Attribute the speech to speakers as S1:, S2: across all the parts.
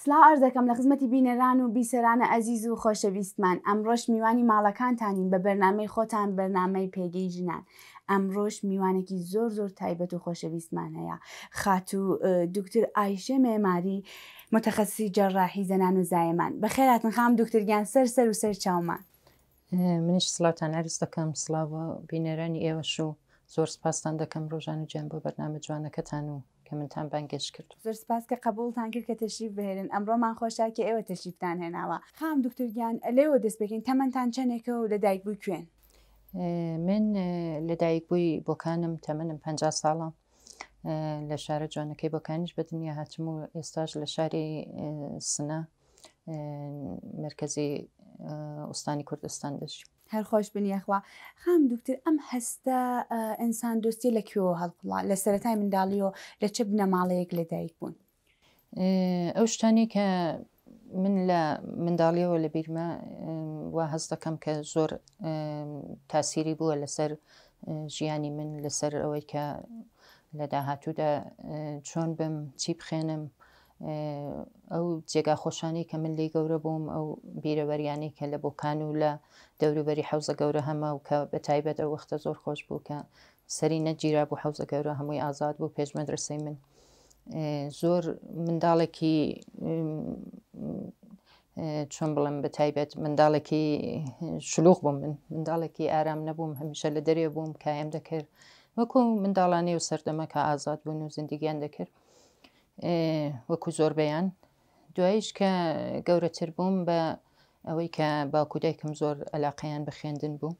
S1: سلا عرض دەکەم لە خزمەتی بینەران و بیسەرانە ئەزیز و خۆشەویستمان. ئەمڕۆژ میوانی ماڵەکانتانین بە بەرنامەی خۆتان، بەرنامەی پێگەی ژنان. ئەمڕۆژ میوانێکی زۆر تایبەت و خۆشەویستمان هەیە. خاتوو دکتر ئایشە مێماری، متخصصی جەراحی زەنان و زایمان. بەخێرهاتن خام دکتۆرگیان، سەر و سەر چاومان.
S2: منیش سڵاتان عەرز دەکەم، سڵاوە بینەرانی ئێوەش و زۆر سپاستان دەکەم ڕۆژان و گیان بۆ بەرنامە جوانەکەتان و کە منتان بانگێش کرد.
S1: زۆر سپاس کە قبولتان کرد کە تەشریف بهێنن. ئەمڕۆمان خۆشە کە ئێوە تەشریفتان هێناوە. خام دکتۆرگیان، لێوە دەست بکەین، تەمەنتان چەندێکە و لە دایک بووی کوێن؟
S2: من لە دایک بووی بۆکانم تەمەنم 50 ساڵە، لە شارە جوانەکەی بۆکانیش بە دنیا هاتم و ئێستاش لە شاری سنە مرکزی ئوستانی کوردستان دەژیم.
S1: هەر خۆش بنیەخوا. خام دکتر، ئەم هەستە ئینسان دۆستی لە کوێوە هەڵقڵا؟ لە سەرەتای منداڵیەوە لە چه بنەماڵەیەک لە دایک بوون؟
S2: ئەو شتانی کە من لە منداڵیەوە لە بیرمە وا هەست دەکەم کە زۆر تاسیری بووە لەسەر ژیانی من، لەسەر ئەوەی کە لە داهاتوودا چۆن بم، چی بخێنم، ئەو جێگا خۆشانی کە من لی گەورە بووم، ئەو بیرەوەریانی کە لە بۆکان و لە دەوروبەری حەوزە گەورە هەمە و کە بە تایبەت ئەو وەختە زۆر خۆش بوو کە سەری نەگیرا بوو حەوزە گەورە، هەمووی ئازاد بوو پێش مەدرسەی من. زۆر منداڵێکی چۆن بڵم بە تایبەت منداڵێکی شلوغ بووم، من منداڵێکی ئارام نەبووم، هەمیشە لە دەرێ بووم، کایم دەکرد وەکو منداڵانەی و سەردەمە کە ئازاد بوون و زیندگیان دەکرد وەکو زۆربەیان. دواییش کە گەورەتر بووم بە ئەوەی کە باوکو دایکم زۆر عەلاقەیان بە خوێندن بوو،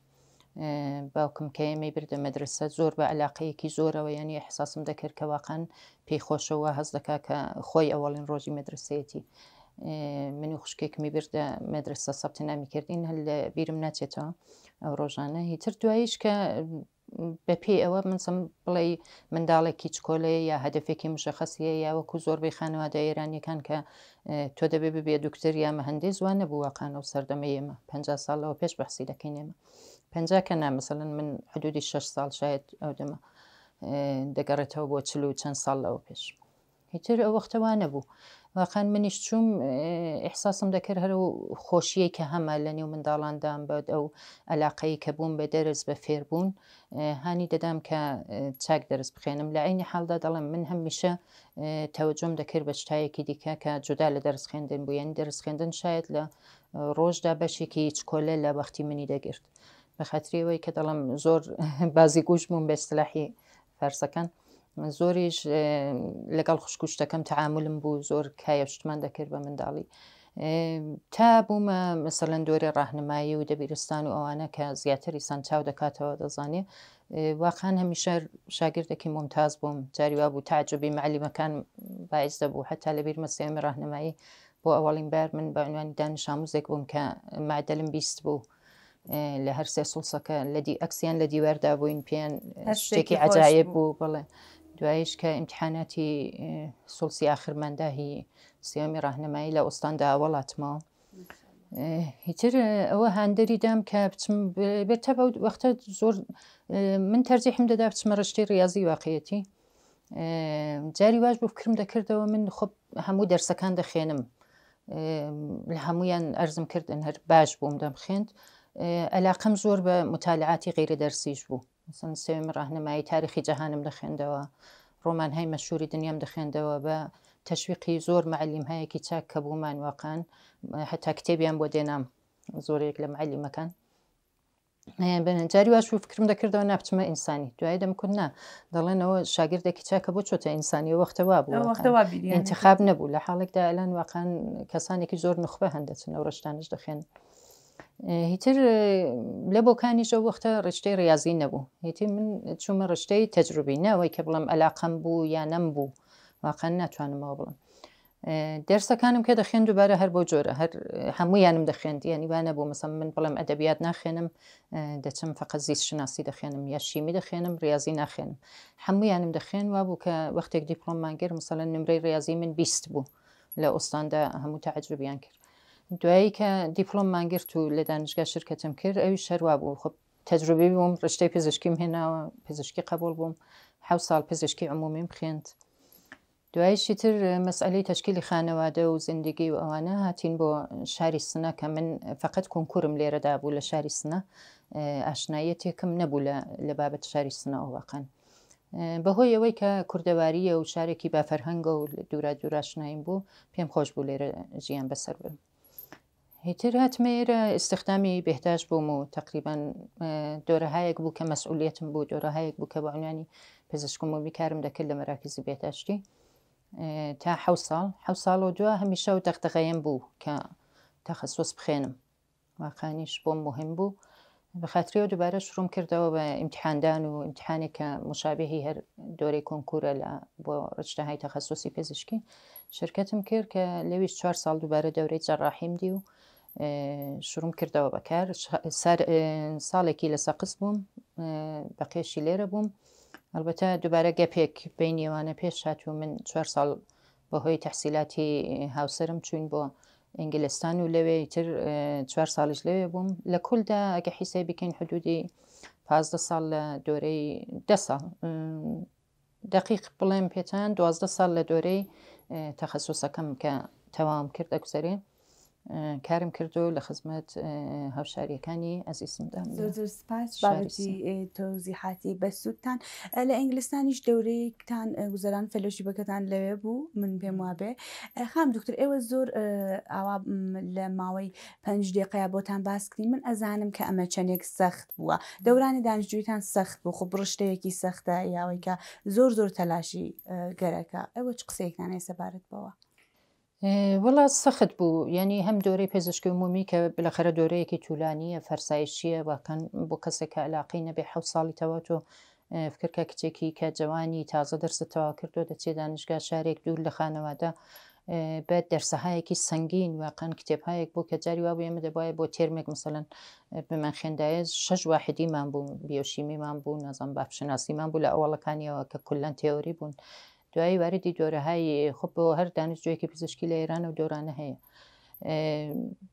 S2: باوکم کە ئێمەی بردە مەدرسە زۆر بە عەلاقەیەکی زۆرەوە، یعنی ئەحساسم دەکرد کە واقعەن پێی خۆشەوە هەست دەکا کە خۆی ئەوەڵین ڕۆژی مەدرسەیەتی. من و خوشکێکمی بردە مەدرسە سەبتە نامی کردین، هەر لە بیرم ناچێتەوە ئەو ڕۆژانە. هیتر دواییش کە بە پێی ئەوە منسم بڵێ منداڵێکی چکۆلەیە یا هەدەفێکی مشەخەسیە یا وەکو زۆربەی خانەوادە ئێرانیەکان کە تۆ دەبێ ببێ دکتۆر یا مەهەندێز، جوان نەبوو واقعانە و سەردەمەی ئێمە 50 ساڵەوە پێش بەحسی دەکەین ئێمە 50 کە نا، مەسەڵەن من حدودی 6 ساڵ شاید ئەو دەمە دەگەڕێتەوە بۆ 40 و چەند ساڵ لەوە پێش. هیتر ئەو وەختە وا نەبوو واقعان. منیش چووم ئیحساسم دەکرد هەر و خۆشیەی کە هەمە لە نێو منداڵاندام بە ئەو عەلاقەی کە بووم بە دەرس بە فێربوون، هانی دەدام کە چاک دەرس بخێنم. لە عینی حاڵدا دەڵێم من هەمیشە تەوەجۆم دەکرد بە شتایەکی دیکە کە جودا لە دەرس خوێندن بوو، یعنی دەرس خوێندن شاید لە ڕۆژدا بەشێکی چکۆلە لە وەختی منی دەگرت، بە خاطری ئەوەی کە دەڵێم زۆر بازی گوش بووم بە ئیستلاحی فارسەکان، زۆریش لەگەڵ خوشکوشتەکەم تەعاملم بوو، زۆر کایەشتمان دەکرد بە منداڵی، تا بوومە مەسەڵەن دۆرە ڕاهنمایی و دەبیرستان و ئەوانە کە زیاتری سانچاو دەکاتەوە دەزانێ. واقعان هەمیشە شاگردێکی ممتاز بووم، جاری وا بوو تعجبی معلیمەکان باعث دەبوو، هەتا لە بیر مەسیێمی ڕاهنمایی بۆ ئەوەڵین بار من بە عنوانی دانش ئاموزێک بووم کە معدەلم 20 بوو لە هەر سێ سوڵسەکە ئەکسیان لە دیواردا بووین، پێیان شتێکی عەجایب بوو. بڵێ دواییش کە ئیمتحاناتی سوڵسی ئاخرمانداهی سێمی ڕاهنمایی لە ئۆستاندا وەڵاتمەوە. هیتر ئەوە هاندەری دام کە بچم بێتە بەو وەختە زۆر من تەرجیحم دەدا بچمە ڕشتەی ڕیاضی واقعیەتی. جاری واش بوو فکرم دەکردەوە من خۆ هەموو دەرسەکان دەخێنم، لە هەمویان ئەرزم کردن هەر باش بووم دەمخێند. عەلاقەم زۆر بە متالعاتی غیرە دەرسیش بوو، مثلا سێمی ڕاهنمایی تاریخی جەهانم دەخێندەوە، ڕۆمانهای مەشهوری دنیام دەخێندەوە بە تەشویقی زۆر معلیمهایەکی چاک کە بوومان واقعان، هەتا کتێبیان بۆ دێنام زۆرێک لە معلیمەکان. جاری واش بوو فکرم دەکردەوە نابچمە ئینسانی، دوای دەمکوت نا دەڵێنەوە شاگردێکی چاکە بۆ چۆتە ئینسانی، وەختەوا بوو انتخاب نەبوو، لە حاڵێکدا ئەلان واقعان کەسانێکی زۆر نخبە هەندەچن ئەو ڕشتانش دەخێن. هیتر لە بۆکانیش ئەو وەختە ڕشتەی ڕیاضی نەبوو، هیتی من چوومە ڕشتەی تەجروبی، نەوەی کە بڵم عەلاقەم بوو یا نەم بوو، واقعان ناتوانمەوە بڵم. دەرسەکانم کە دەخێن دووبارە هەر بۆ جۆرە، هەر هەموویانم دەخێند، یعنی وا نەبوو مەسەڵەن من بڵم ئەدەبیات ناخێنم، دەچم فەقەت زیست شناسی دەخێنم یا شیمی دەخێنم، ریاضی ناخێنم، هەموویانم دەخێن. وا بوو کە وەختێک دیپلۆممان کرد مەسەڵەن نمرەی ریاضی من 20 بوو لە ئۆستاندا، هەموو تعجبیان کرد. دوایی کە دیپلۆممان گرت و لە دانشگا شرکەتم کرد ئەویش هەروە بوو، خۆ تەجروبی بووم، ڕشتەی پزیشکیم هێناوە، پزیشکی قبول بووم، 7 ساڵ پزیشکی عمومیم خوێند. دوایشی تر مەسئلەی تەشکیلی خانەوادە و زیندگی و ئەوانە هاتین بۆ شاری سنە کە من فقط کۆنکورم لێرەدا بوو لە شاری سنە ئاشنایەتێکم نەبوو لە بابەت شاری سنە ئەوواقعن بەهۆی ئەوەی کە کوردەواریە و شارێکی بافەرهەنگە و دوورا دووراشنایم بوو پێم خۆش بوو لێرە ژیان بەسەر برم هیتر هاتمێرە استخدامی بهداشت بووم و تقریبان دۆرەهایەک بوو کە مەسئولیەتم بوو دۆرەهایەک بوو کە بە عنوانی پزیشکم و بیکارم دەکرد لە مەراکزی بێهداشتی تا 7 ساڵ و دووە هەمیشە و دەغدغەیەم بوو کە تەخەسوس بخێنم واقعانیش بۆم مهم بوو بەخاتریەوە دووبارە شروعم کردەوە بە ئیمتحاندان و ئیمتحانێک کە مشابهی هەر دۆرەی کۆنکورە بۆ ڕشتەهای تەخەسوسی پزیشکی شرکەتم کرد کە لەویش 4 ساڵ دووبارە دەورەی جەڕاحیم دی و شروعم کردەوە بەکار ساڵێکی لە سەقس بووم بەقێشی لێرە بووم البته دووبارە گەپێک بینیوانە پێش هاتوو من 4 ساڵ بەهۆی تەحسیلاتی هاوسەرم چوین بۆ ئینگلستان و لەوێ تر 4 ساڵیش لەوێ بووم لە کولدا ئەگە حیسای بکەین حدودی 15 ساڵ لە دۆرەی 10 ساڵ دقیق بڵێم پێتان 12 ساڵ لە دۆرەی تەخەسوسەکەم کە تەواوم کرد ئەگوزەرێ کارم کردو لە خزمەت هاوشاریەکانی ئەزیزمدا
S1: زۆر سپاس بابەتی تۆزیحاتی بەسوودتان لە ئینگلیستانیش دەورەیەکتان گوزەران فەلۆشیبەکەتان لەوێ بوو من پێم وابێ خام دکتۆر ئێوە زۆر ئاوا لە ماوەی 5 دقیقەیە بۆتان باسکردین من ئەزانم کە ئەمە چەندێک سەخت بووە دەورانی دانیشتوویتان سەخت بوو خۆ بڕشتەیەکی سەختە یاوەی کە زۆر تەلاشی گەرەکە ئەوە چ قسەیەکتان هەیە سەبارەت بەوە
S2: وڵا سەخت بوو یعنی هەم دۆرەی پزیشکی عمومی کە بالاخره دۆرەیەکی توولانیە فەرسایشیە واکەن بۆ کەسێکە علاقەی نەبێ 7 ساڵی تەواتۆ فکرکە کچێکی کە جوانی تازە دەرستەوە کردو دەچێت دانیشگا شارێک دوور لە خانەوادە بە دەرسەهایەکی سەنگین واقعن کتێبهایەک بوو کە جاری وا بێمە دەبایە بۆ تێرمێک مثلەن بمان خوێندایە 6 واحدیمان بوو بیۆشیمیمان بوو نەزان بافشناسیمان بوو لە ئەوڵەکانیەوە کە کولەن تێوەری بوون دوایی واردی دۆرەهای خۆ بۆ هەر دانیشتوویەکی پزیشکی لە ئێران و دۆرانە هەیە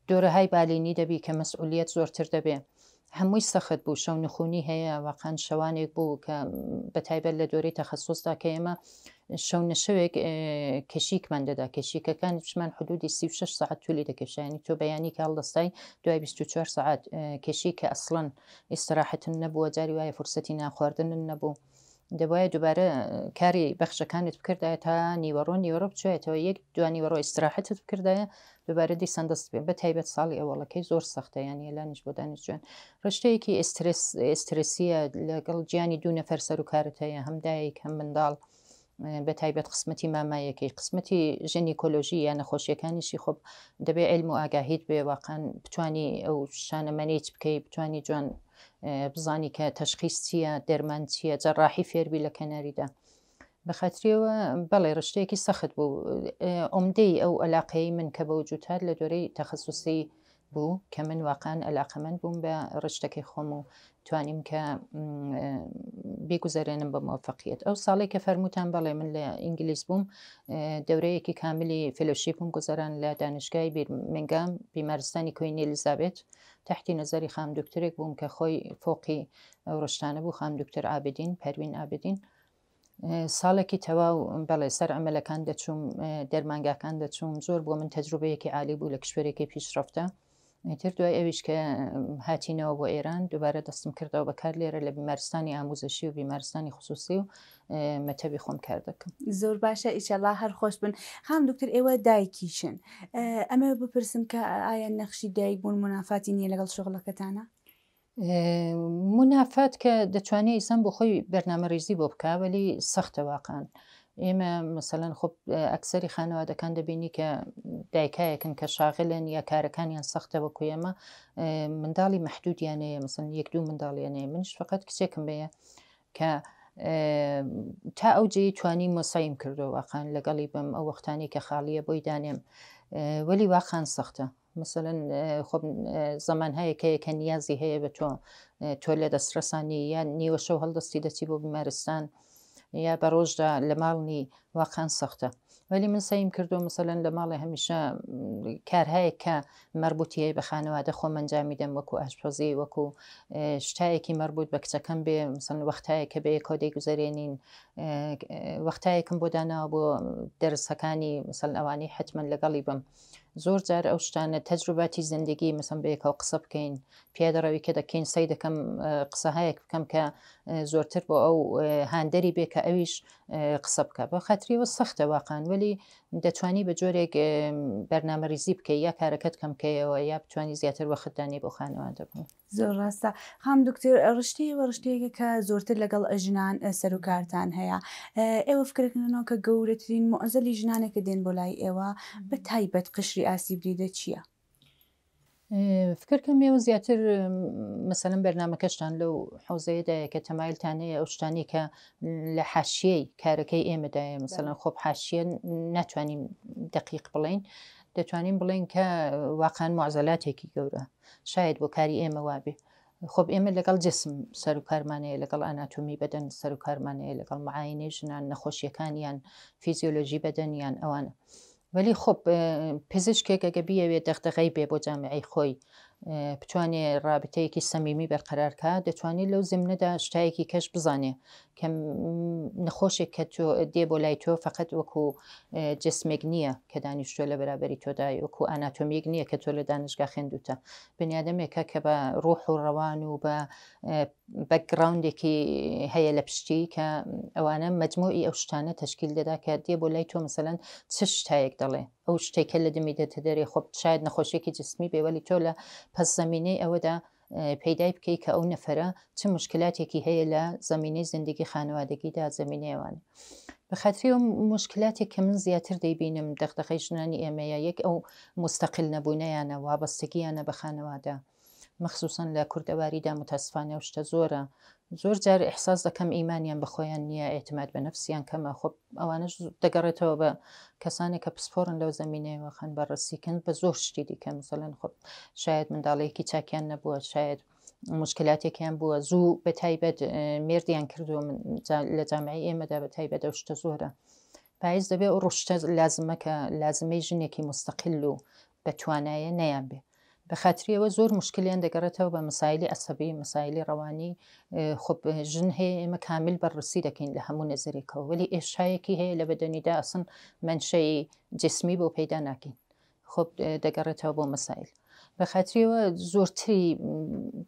S2: دۆرەهای بالینی دەبی کە مەسئولیت زۆرتر دەبێ هەمووی سەخت بوو شەو نخونی هەیە واقعان شەوانێک بوو کە بەتایبەت لە دۆرەی تەخەسوسدا کە ئێمە شەو نەشەوێک کەشیکمان دەدا کەشیکەکان شمان حدودی 36 ساعت تولی دەکەشانی تۆ بەیانی کە هەڵدەستای دوای 24 ساعت کەشی کە ئەسڵەن ئیستراحەتن نەبووە جاری وایە فرسەتی ناخواردنن نەبوو دەبایە دووبارە کاری بەخشەکانت بکردایە تا نیوەڕۆ بچێتەوە یەک دوانیوەڕۆ ئیستراحەتت بکردایە دووبارە دیسان دەست بێ بە تایبەت ساڵی ئەوڵەکەی زۆر سەختە یانی لانیش بۆ دانیشتوێن ڕشتەیەکی ئێسترسیە لەگەڵ گیانی دوو نەفەر سەر و کارت هەیە هەم دایک هەم منداڵ بە تایبەت قسمەتی مامایەکەی قسمەتی ژینیکۆلۆژی یان نەخۆشیەکانیشی خۆب دەبێ علم و ئاگاهیت بێ واقعان بتوانی ئەو شانەمەنیت بکەی بتوانی جوان بزانی کە تەشخیص چییە دەرمان چییە جەڕاحی فێربی لە کەناریدا بەخاتریەوە بەڵێ ڕشتەیەکی سەخت بوو ئۆمدەی ئەو ئەلاقەی من کە بە وجودات لە دۆرەی تەخەسوسی بوو کە من واقعان ئەلاقەمەند بووم بە ڕشتەکەی خۆم و توانیم کە بگوزارێنم بە موفقیت ئەو ساڵی کە فەرموتان بەڵێ من لە ئینگلیس بووم دەورەیەکی کاملی فێلۆشیپم گوزاران لە دانشگای بیرمینگام بیمارستانی کوین ئێلیزابێت تحتی نظری خام دکتۆرێک بووم کە خۆی فۆقی ئەو ڕشتانە بوو خام دکتۆر ئابدین پەروین ئابدین ساڵێکی تەواو بەڵێ سەر ئەمەلەکان دەچووم دەرمانگاکان دەچووم زۆر بۆ من تەجروبەیەکی عالی بوو لە کشوێرێکی پیشرەفتە تر دوای ئەویش کە هاتینەوە بۆ ئێران دووبارە دەستم کردەوە بەکار لێرە لە بیمارستانی ئاموزشی و بیمارستانی خصوصی و مەتەبی خۆم کار دەکەم
S1: زۆر باشە ئیشەڵا هەر خۆش بن خام دکتۆر ئێوە دایکیشن ئەمە بپرسم کە ئایا نەخشی دایک بوون منافاتی نییە لەگەڵ شغڵەکەتانە
S2: منافات کە دەتوانێت ئیسان بۆ خۆی بەرنامە ڕێزی بۆ بکە وەلی سەختە واقعان ئێمە مەسەلەن خۆ ئەکسەری خانەوادەکان دەبینی کە دایکایەکن کە شاغلن یا کارەکانیان سەختە وەکو ئێمە منداڵی مەحدودیانەیە مەسەن یەک دوو منداڵیانەیە منش فقط کچێکم بەیە کە تا ئەوجێ توانی مۆسایم کردو واقعان لەگەڵی بم ئەو وەختانی کە خاڵیە بۆی دانێم وەلی واقعان سەختە مثلەن خۆ زەمان هەیەکەیە کە نیازی هەیە بە تۆ لە دەسترسانی یان نیوە شەو هەڵدەستی دەچی بۆ بیمارستان یا بە ڕۆژدا لە ماڵنی واقعان سەختە. ولی من سەیم کردو مثلەن لە ماڵی هەمیشە کارهەیە کە مربوطیە بە خانەوادە خۆم ئەنجامی دەم وەکو ئاشپەزی وەکو شتایەکی مربوط بە کچەکەم بێ مثلەن وەختایە کە بێ کۆدەی گوزارێنین وەختایەکم بۆ داناوە بۆ دەرسەکانی مثلەن ئەوانەی حتمەن لەگەڵی بم. زۆر جار ئەو شتانە تەجروباتی زندگی مەسەن بەیەکەوە قسە بکەین پیادەڕەوی کە دەکەین سەی دەکەم قسەهایەک بکەم کە زۆرتر بۆ ئەو هاندەری بێ کە ئەویش قسە بکە بە خاطریەوە سەختە واقعان ولی دەتوانی بە جۆرێک بەرنامەریزی بکەی یا کارەکەت کەم بکەیەوە یا بتوانانی زیاتر وەختدانی بۆ خانەوادە بوو.
S1: زۆر ڕاستە خام دکتۆر ڕشتەیەوە ڕشتەیەکە کە زۆرتر لەگەڵ ژنان سەر و کارتان هەیە ئێوە فکرکردنەوە کە گەورەترین مۆزەلی ژنانێکە دێن بۆ لای ئێوە بە تایبەت قشری ئاسیبریدە چییە؟
S2: فکرکەم ئێوە زیاتر مەسەلەن بەرنامەکەشتان لەو حوزەیەدایە کە تەمایلتانەیە ئەو شتانی کە لە حاشیەی کارەکەی ئێمەدایە مەسەلەن خۆب حاشیە ناتوانین دقیق بڵین دەتوانین بڵین کە واقعان معزەلاتێکی گەورە شاید بۆ کاری ئێمە وابێ خۆب ئێمە لەگەڵ جسم سەر و کارمانەیە لەگەڵ ئاناتۆمی بەدەن سەر و کارمانەیە لەگەڵ معاینەی ژنان نەخۆشیەکانیان فیزیۆلۆژی بەدەنیان ئەوانە ولی خۆب پزیشکێک ئەگە بیەوێت دەغدغەی بێ بۆ جامعەی خۆی بتوانێت ڕابطەیەکی سەمیمی بەرقەرارکە دەتوانێت لەو زمنەدا شتایەکی کەش بزانێ کە نەخۆشێک کە تۆ دێ بۆ لای تۆ فقط وەکو جسمێک نییە کە دانیشتۆ لە بەرابەری تۆدای وەکو ئاناتۆمیەک نییە کە تۆ لە دانشگا خوێندوتە بنیادەمێکە کە بە ڕوح و ڕەوان و بە بەکگراوندێکی هەیە لە پشتی کە ئەوانە مەجموعی ئەو شتانە تشکیل دەدا کە دێ بۆ لای تۆ مەسەلەن چ شتایەک دەڵێ ئەو شتێکە لە دمی دێتە دەرێ خۆب شاید نەخۆشیێکی جسمی بێوەلی تۆ لە پەس زەمینەی ئەوەدا پەیدای بکەی کە ئەو نەفەرە چ مشکلاتێکی هەیە لە زەمینەی زندگی خانەوادەگیدا زەمینەیەوانە بە خاطری ئەو مشکلاتێک کە من زیاتر دەیبینم دەغدغەی ژنانی ئێمەیە یەک ئەو مستەقل نەبوونەیانە وابەستگییانە بە خانەوادە مخصوصن لە کوردەواریدا متاسفانە و شتە زۆرە زۆر جار ئیحساس دەکەم ئیمانیان بەخۆیان نییە ئێتماد بە نەفسیان کەمە خۆب ئەوانش دەگەڕێتەوە بە کەسانێک کە پسپۆرن لەو زەمینەیەوە خەن بەڕێسیکەن بە زۆر شتی دیکە مثلەن خۆب شاید منداڵەیەکی چاکیان نەبووە شاید مشکلاتێکیان بووە زوو بە تایبەت مێردیان کردو لە جامعی ئێمەدا بە تایبەت ئەو شتە زۆرە پایز دەبێت ئەو ڕشتە لازمە کە لازمەی ژنێکی مستەقل و بە توانایە نەیان بێ بە خاطریەوە زۆر مشکلیان دەگەڕێتەوە بە مەسایلی عەسەبی مەسایلی ڕەوانی خۆب ژن هەیە ئێمە کامل بەڕسی دەکەین لە هەموو نەزەرێکەوە ولی ئێشایەکی هەیە لە بەدەنیدا ئەسن منشەی جسمی بۆ پەیدا ناکەین خۆب دەگەڕێتەوە بۆ مەسایل بە خاطریەوە زۆرتری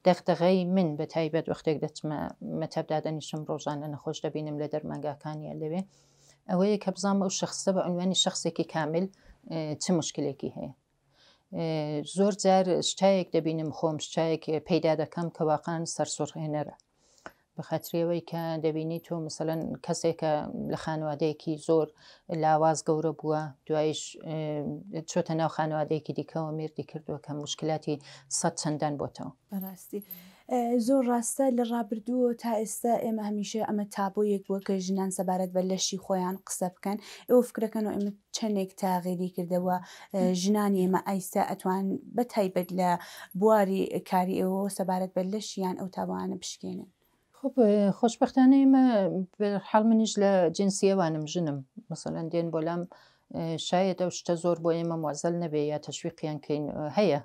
S2: دەغدغەی من بە تایبەت وەختێک دەچمە مەتەبدا دەنیشم ڕۆژانە نەخۆش دەبینم لە دەرمانگاکانیان لەوێ ئەوەیە کە بزانم ئەو شەخصە بە عنوانی شخصێکی کامل چ مشکلێکی هەیە زۆر جار شتایەک دەبینم خۆم شتایەک پەیدا دەکەم کە واقعان سەرسوڕهێنەرە بە خاطریەوەی کە دەبینی تۆ مثلەن کەسێکە لە خانوادەیەکی زۆر لاواز گەورە بووە دوایش چۆتە ناو خانوادەیەکی دیکەەوە میردی کردووە کە مشکلاتی سەد چەندان بۆتەوە
S1: بەڕاستی زۆر ڕاستە لە ڕابردووە تا ئێستا ئێمە هەمیشە ئەمە تابۆیەک بووە کە ژنان سەبارەت بە لەشی خۆیان قسە بکەن ئێوە فکرەکەنەوە ئێمە چەندێک تاغیری کردەوە ژنانی ئێمە ئایستا ئەتوان بە تایبەت لە بواری کاری ئێوە سەبارەت بە لەشیان ئەو تابوانە بشکێنن
S2: خۆب خۆشببختانە ئێمە حاڵ منیش لە جنسیەوانم ژنم مثلەن دێن بۆ لام شاید ئەو شتە زۆر بۆ ئێمە موازەل نەبێ یا تەشویقیان کەین هەیە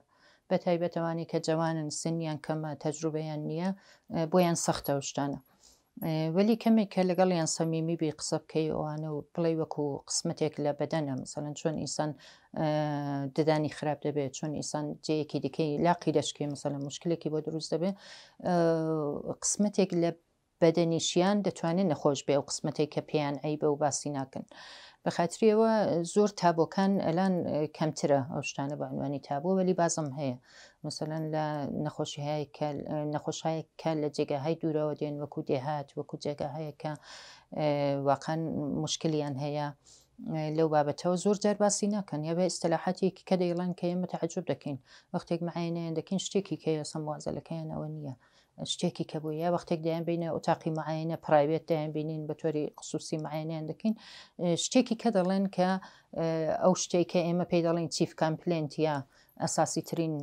S2: بە تایبەتەوانی کە جوانن سنیان کەمە تەجروبەیان نییە بۆیان سەختە و شتانە ولی کەمێک کە لەگەڵیان سەمیمی بی قسە بکەی ئەوانە و بڵێ وەکو قسمەتێک لە بەدەنە مثلەن چۆن ئینسان ددانی خراپ دەبێت چۆن ئینسان جەیەکی دیکەی لاقی دەشکێ مثلەن مشکلێکی بۆ دروست دەبێت قسمەتێک لە بەدەنیشیان دەتوانێت نەخۆش بێ و قسمەتێک کە پێیان عیبە و باسی ناکەن بە خاطریەوە زۆر تابۆکان ئەلان کەمترە ئەو شتانە بە عنوانی تابوو ولی بازم هەیە مثلەن لە نەخۆشایە کە لە جێگاهای دوورەوە دێن وەکو دێهات وەکو جێگاهەیە کە واقعان مشکلیان هەیە لەو بابەتەوە زۆر جار باسی ناکەن یا بە ئیستلاحاتێکی کە دەیڵان کە ئێمە تەعجب دەکەین وەختێک معاینەیان دەکەین شتێکی کە ئەسەم وازەلەکەیانەوە نییە شتێکی کە بوو یا وەختێک دایان بینە ئۆتاقی معاینە پرایڤێت دایان بینین بە تۆری خصوصی معاینەیان دەکەین شتێکی کە دەڵێن کە ئەو شتێککە ئێمە پێی دەڵێن چیف کامپلێنت یا ئەساسی ترین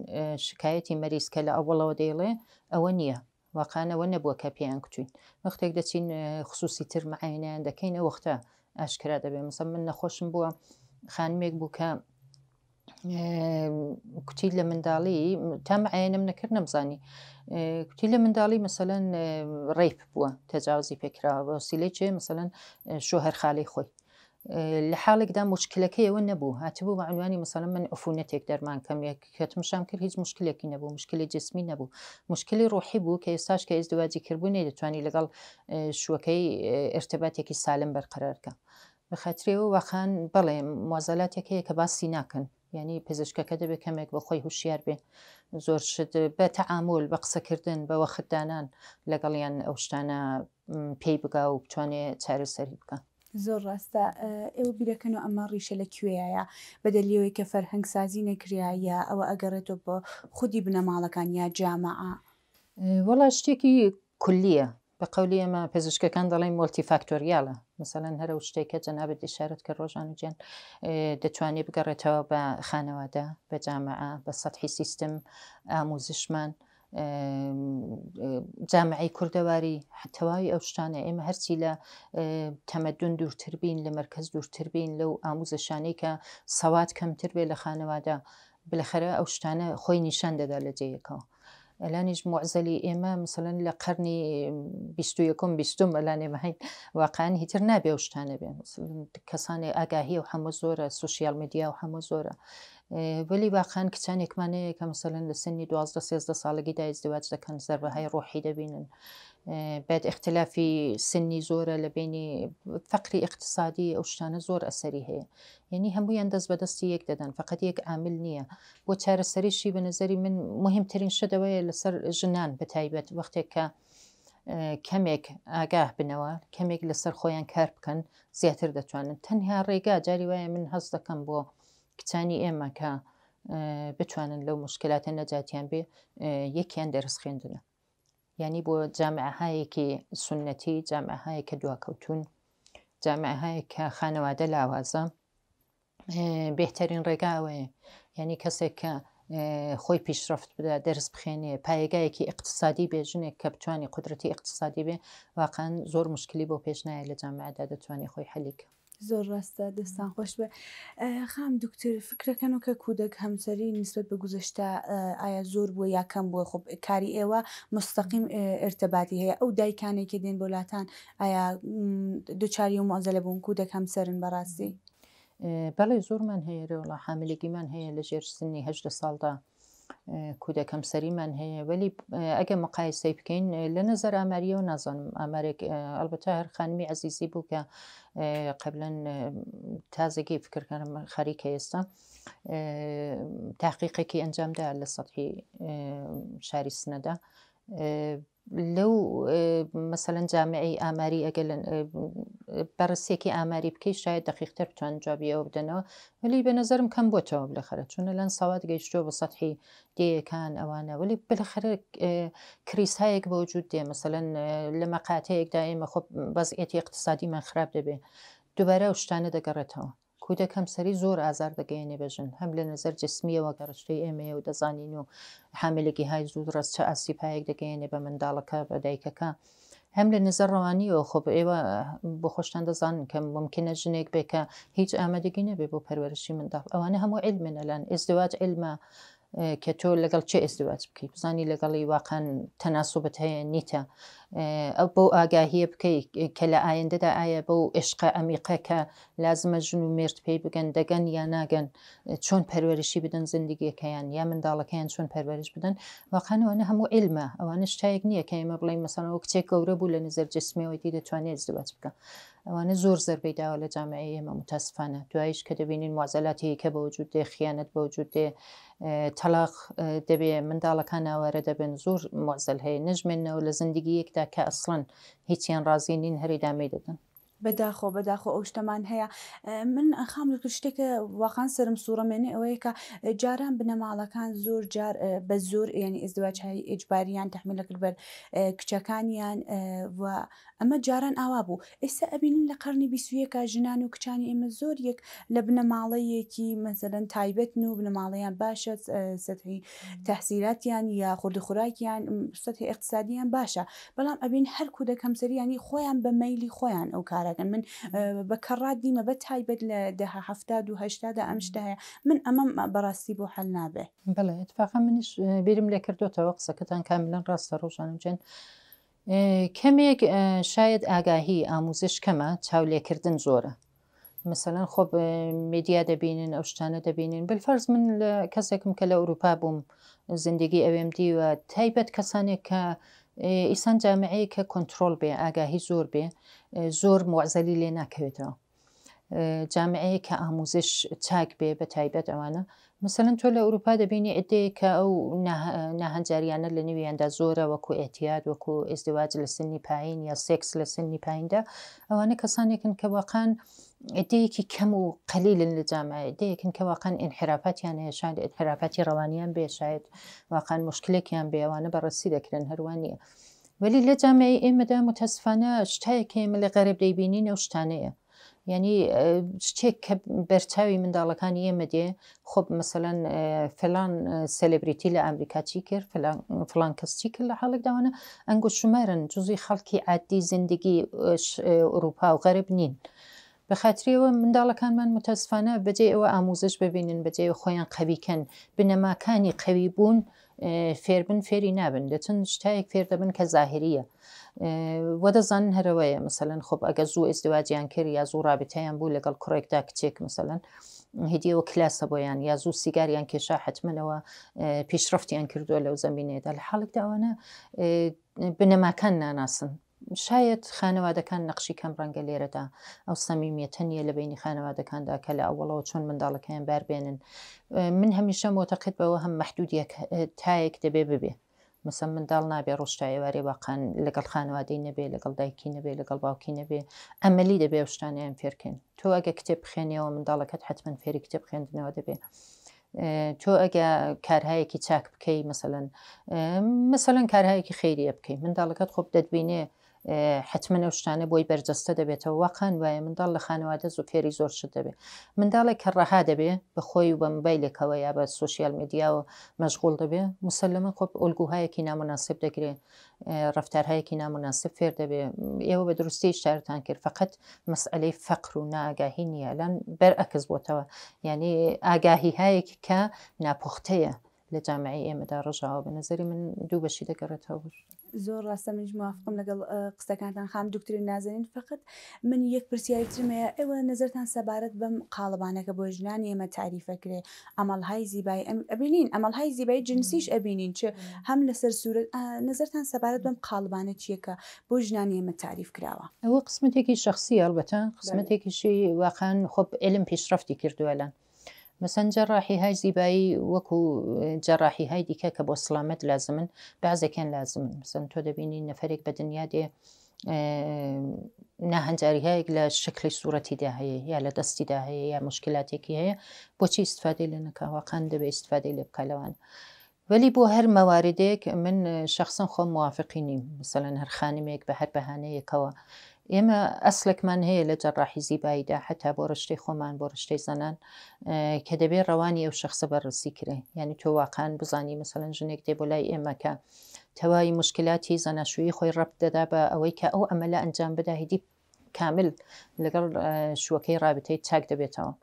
S2: شکایەتی مەریض کە لە ئەوڵەوە دەیڵێ ئەوە نییە واقعانەوە نەبووە کە پێیان کچوین وەختێک دەچین خصوصی تر معاینیان دەکەینە وەختە ئاشکرا دەبێت مثلا من نەخۆشم بووە خانمێک بوو کە کوتی لە منداڵی تا معاینەم نەکرد نەمزانی کوتی لە منداڵی مەسەلەن ڕێیپ بووە تەجاوزی پێکراوە بە وسیلەی چێ مەسەلەن شۆهەر خاڵی خۆی لە حاڵێکدا مشکلەکەیەوە نەبوو هاتبوو بە عنوانی مەسەلەن من عفونەتێک دەرمان کەمێک کەتمشام کرد هیچ مشکلێکی نەبوو مشکلی جسمی نەبوو مشکلی ڕوحی بوو کە ئێستاش کە ئێزدواجی کردبوونی دەتوانی لەگەڵ شوەکەی ارتباتێکی سالم بەرقەرارکە بەخاترەوە واخان بەڵێ موازەلاتێکەیە کە باسی ناکەن یعنی پزیشکەکە دەبێت کەمێک بە خۆی هوشیار بێ زۆر شت بە تەعامل بە قسەکردن بە وەختدانان لەگەڵیان ئەو شتانە پێی بگا و بتوانێت چارەسەری بکە
S1: زۆر ڕاستە ئێوە بیرەکەن و ئەمە ڕیشە لە کوێیە بەدەلیەوەی کە فەرهەنگ سازی نەکرایە ئەوە ئەگەڕێتەوە بۆ خودی بنەماڵەکان یا جامعە
S2: وەڵا شتێکی کولیە بە قەولی ئەمە پزیشکەکان دەڵێن مۆلتی فاکتۆریالە مثلەن هەرە شتێکە جەنابەت ئیشارەت کە ڕۆژان و جیان دەتوانێت بگەڕێتەوە بە خانەوادە بە جامعە بە سەطحی سیستم ئاموزشمان جامعی کوردەواری تەواوی ئەو شتانە ئێمە هەرچی لە تەمەدون دوورتر بین لە مەرکەز دوورتر بین لەو ئاموزشانەی کە سەوات کەمتر بێ لە خانەوادە بلەخەرە ئەو شتانە خۆی نیشان دەدا لە جێیەکەوە ئەلانیش معزەلی ئێمە مثلەن لە قەرنی 21 ئەلانێمە هەین واقعان هیتر نابێ ئەو شتانە بێن کەسانی ئاگاهی و هەموو زۆرە سوسیال میدیا و هەموو زۆرە ولی واقعان کچانێکمانەیە کە مثلەن لە سنی 12-13 ساڵگیدا ئەزدواج دەکەن زەربەهای ڕۆحی دەبینن بەد اختلافی سنی زۆرە لە بینی فەقری اقتصادی ئەو شتانە زۆر ئەسەری هەیە یعنی هەموویان دەست بەدەستی یەک دەدەن فقط یەک عامل نییە بۆ چارەسەریشی بە نظری من مهمترین شتەوەیە لەسەر ژنان بەتایبەت وەختێک کە کەمێک ئاگاه بنەوە کەمێک لەسەر خۆیان کار بکەن زیاتر دەتوانن تەنها ڕێگا جاری وایە من هەز دەکەم بۆ کچانی ئێمە کە بتوانن لەو مشکلاتە نەجاتیان بێ یەکیان دەرس خوێندنە یعنی بۆ جامعهایەکی سنەتی جامعهایەکە دواکەوتون جامعهایە کە خانەوادە لاوازە بهترین ڕێگاوەیە یعنی کەسێک کە خۆی پیشرفت بدە دەرس بخێنێ پایگایەکی اقتصادی بێژنێک کە بتوانانی قدرەتی اقتصادی بێ واقعا زۆر مشکلی بۆ پێش نایە لە جامعەدا دەتوانانی خۆی حەلیکە
S1: زۆر ڕاستە دەستان خۆش بێ خام دکتر فکرەکەنەوە کە کودک هەمسەری نسبەت بە گوزەشتە ئایا زۆر بووە یاکەم بووە خۆ کاری ئێوە مستەقیم ارتباطی هەیە ئەو دایکانێکی دێن بۆلاتان ئایا دووچاری و مۆزەلە بوون کودک هەمسەرن بەڕاستی
S2: بەڵێ زۆرمان هەیە وڵا حاملێکیمان هەیە لە ژێر سنی 18 ساڵدا کودک هەمسەریمان هەیە ولی ئەگە مقایسەی بکەین لە نەزەر ئاماریەوە نازانم ئامارێک ئەلبەتە هەر خانمی عەزیزی بوو کە قبلا تازگی فکرکەم خەریکە ئێستا تحقیقێکی ئەنجامدا لە سەطحی شاری سنەدا لەو مەسەلەن جامعی ئاماری ئەگە بەڕستێکی ئاماری بکەی شاید دقیقتر بتوان جوابی ئەوە بدەنەوە ولی بە نەزەرم کەم بۆتەوە بلەخەرە چونە لەن ساوات گەیشتۆ بە سەطحی دێیەکان ئەوانە ولی بلەخەرە کریسایەک بە وجود دێ مەسەلەن لە مەقاتەیەکدا ئێمە خۆ بەزئەتی اقتصادیمان خراپ دەبێ دووبارە ئەو شتانە دەگەڕێتەوە کودک هەمسەری زۆر ئازار دەگەیەنێ بەژن هەم لە نظر جسمیەوە گەڕشتەی ئێمەیە و دەزانین و حاملێکی های زوو ڕست چه ئاسیپایەک دەگەیەنێ بە منداڵەکە بە دایکەکە هەم لە نظر ڕەوانیەوە خۆ ئێوە بۆ خۆشتان دەزانن کە ممکنە ژنێک بێ کە هیچ ئامادەگی نەبێ بۆ پەروەرشی منداڵ ئەوانە هەموو علمێنە لەن ئێزدواج علمە کە تۆ لەگەڵ چه ئێزدواج بکەیت بزانی لەگەڵی واقعاً تەناسوبت هەیە نیتە ئەو بۆ ئاگاهیە بکەیت کە لە ئایندەدا ئایا بەو عشقە ئەمیقە کە لازمە ژن و مرد پێی بگەن دەگەن یا ناگەن چۆن پەروەرشی بدەن زندگیەکەیان یا منداڵەکەیان چۆن پەروەرش بدەن واقعاً ئەوانە هەموو علمە ئەوانە شتایەک نییە کە ئێمە بڵێن مەسەڵەن وەک کچێک گەورە بوو لە نظر جسمیەوەی دەتوانێت ئەزدواج بکە ئەوانە زۆر زەربەی داوە لە جامعەی ئێمە متاسفانە دوایش کە دەبینین معزەلاتی کە بە وجود دێ خیانەت بە وجود دێ تەلاق دەبێ منداڵەکان ناوارە دەبن زۆر معزەل هەیە نەژمێنەوە لە زندگیەکدا کە ئەسڵەن هیچیان ڕازی نین هەری دامەی دەدەن
S1: بەداخۆ ئەو شتەمان هەیە. من خام دکتۆر شتێکە واقعان سرم سوورەمێنێ ئەوەیە کە جاران بنەماڵەکان زۆر جار بە زۆر ینی ئێزدواجهایی ئیجباریان تەحمیلە کرد بەر کچەکانیان و ئەمە جاران ئاوا بوو. ئێستا ئەبینین لە قەرنی 21 ژنان و کچانی ئێمە زۆر یەک لە بنەماڵەیەکی مەسەلەن تایبەتن و بنەماڵەیان باشە، سەتحی تەحسیلاتیان یا خوردوخوراکیان سەتحی اقتصادیان باشە، بەڵام ئەبین هەر کودک هەمسەریانی خۆیان بە مەیلی خۆیان ئەو کارەکەن. من بە کەڕات دیمە بە تایبەت لە دەها هەفتاد و هەشتادا ئەم شتە هەیە، من ئەمەم بەڕاستی بۆ حەل نابێ.
S2: بەڵێ اتفاقا منیش بیرم لێ کردوتەوە قسەکەتان کاملەن ڕاستە ڕۆژانوجێن. کەمێک شاید ئاگاهی ئاموزش کەمە، چاولێکردن زۆرە. مثلەن خۆب میدیا دەبینن، ئەو شتانە دەبینن. بالفەرز من لە کەسێکم کە لە ئەوروپا بووم زندگی ئەوێم دیوە، تایبەت کەسانێک کە ئیسان جامعەیە کە کۆنتترۆل بێ، ئاگاهی زۆر بێ، زۆر موعزەلی لێ ناکەوێتەوە. جامعەیە کە ئاموزش چاک بێ بە تایبەت ئەوانە. مثلەن تۆ لە ئەوروپا دەبینی ئێدەیە کە ئەو ناهەنجاریانە لە نوێیاندا زۆرە، وەکو ئێتیاد، وەکو ئێزدواج لە سنی پایین یا سێکس لە سنی پاییندا. ئەوانە کەسانێکن کە واقعان ئێدەیەکی کەم و قەلیلن لە جامعە، ئێدەیەکن کە واقعان ئینحرافاتیان هەیە، شاید ئینحرافاتی ڕەوانیان بێ، شاید واقعان مشکلێکیان بێ، ئەوانە بەڕەسی دەکرێن هەروانیە. وەلی لە جامعەی ئێمەدا متەسفانە شتایەک ئێمە لە غەرب دەیبینین ئەو شتانەیە. یعنی شتێک کە بەرچاوی منداڵەکانی ئێمە دێ، خۆب مەسەلەن فلان سەلێبریتی لە ئەمریکا چی کرد، فلان کەس چی کرد، لە حاڵێکداوانە ئەنگۆ شومارن، جزئی خەڵکی عادی زندگی ئەوروپا و غەرب نین. بەخاتریەوە منداڵەکانمان متەسفانە بەجێ ئەوە ئاموزش ببینن، بەجێ خۆیان قەویکەن، بنەماکانی قەوی بوون فێربن فێری نابن، دەچن شتایەک فێر دەبن کە زاهریە. وەدەزانن هەرەوەیە مثلەن خۆب ئەگە زوو ئێزدواجیان کرد یا زوو ڕابطەیان بوو لەگەڵ کوڕێکدا کچێک مثلەن هدیەوە کلاسە بۆیان، یا زوو سیگاریان کێشا حتمنەوە پیشرفتیان کردووە لەو زەمینێدا. لە حاڵێکدا ئەوانە بنەماکان ناناسن. شاید خانەوادەکان نەقشی کەم ڕەنگە لێرەدا، ئەو سەمیمیەتە نیە لە بینی خانەوادەکاندا کە لە ئەوڵەوە چۆن منداڵەکەیان باربێنن. من هەمیشە مۆتەقید بەوە هەم مەحدودیەک تایەک دەبێ ببێ. مثلا منداڵ نابێ ڕۆژتایەوارێ واقعان لەگەڵ خانەوادەی نەبێ، لەگەڵ دایکی نەبێ، لەگەڵ باوکی نەبێ، ئەمەلی دەبێ شتانیان فێرکەین. تۆ ئەگە کتێب بخێنیەوە منداڵەکەت حتمما فێری کتێب خوێندنەوە دەبێ. تۆ ئەگە کارهایەکی چاک بکەی، مثلەن کارهایەکی خەیریە بکەی، منداڵەکەت خۆب دەتبینێ حتمما ئەو شتانە بۆی بەرجەستە دەبێتەوە. واقعان وایە منداڵ لە خانەوادە زۆر فێری زۆر شت دەبێت. منداڵێک کە ڕەها دەبێ بە خۆی و بە مۆبایلێکەوە یا بە سوۆسیال میدیاوە مەشغوڵ دەبێ، مسلمەن خۆ ئەلگوهایەکی نامناسب دەگرێت، ڕەفتارهایەکی نامناسب فێر دەبێ. ئێوە بە دروستی شارتان کرد، فقط مەسئلەی فەقر و ناگاهی نییە، لەن بەرئەکس بۆتەوە، یعنی ئاگاهی هایەکی کە ناپوختەیە لە جامعەی ئێمەدا ڕژاوە. بە نەزەری من دوو بەشی دەگەڕێتەوە.
S1: زۆر ڕاستە، منیش موافقم لەگەڵ قسەکانتان خام دکتۆری نازنین. فقط من یەک پرسیارترمەیە، ئێوە نظرتان سەبارەت بەم قاڵبانەکە بۆ ژنانی ئێمە تعریفەکرێ، ئەمەڵهای زیبایی ئەبینین، ئەمەڵهای زیبایی جنسیش ئەبینین، چ هەم لەسەر سوورە، نظرتان سەبارەت بەم قاڵبانە چیەکە بۆ ژنانی ئێمە تعریف کراوە؟
S2: ئەوە قسمەتێکی شخصی ئەڵبەتە، قسمەتێکیشی واقعان خۆب علم پیشرفتی کردووەلەن. مثلا جراحی های زیبایی وەکو جراحی های دیکە کە بۆ سلامەت لازمن، بەعزێکیان لازمن. مثلا تۆ دەبینی نەفرێک بە دنیا دێ ناهەنجاری هەیەک لە شکلی سوورەتیدا هەیە یا لە دەستیدا هەیە یا مشکلاتێکی هەیە، بۆچی ئیستفادەی لێ نەکا؟ واقعان دەبێ ئیستفادەی لێ بکە لەوانە. ولی بۆ هەر مەواردێک من شخصا خۆم موافقی نیم. مثلا هەر خانمێک بە هەر بەهانەیەکەوە، ئێمە ئەسلێکمان هەیە لە جەڕاحی زیباییدا، حتا بۆ ڕشتەی خۆمان، بۆ ڕشتەی زەنان، کە دەبێت ڕەوانی ئەو شخصە بەڕسی کرێ. یعنی تۆ واقعان بزانی مثلەن ژنێک دێ بۆ لای ئێمە کە تەواوی مشکلاتی زەناشویی خۆی ڕەبط دەدا بە ئەوەی کە ئەو ئەمەلە ئەنجام بدا، هیدی کامل لەگەڵ شووەکەی رابطەی چاک دەبێتەوە.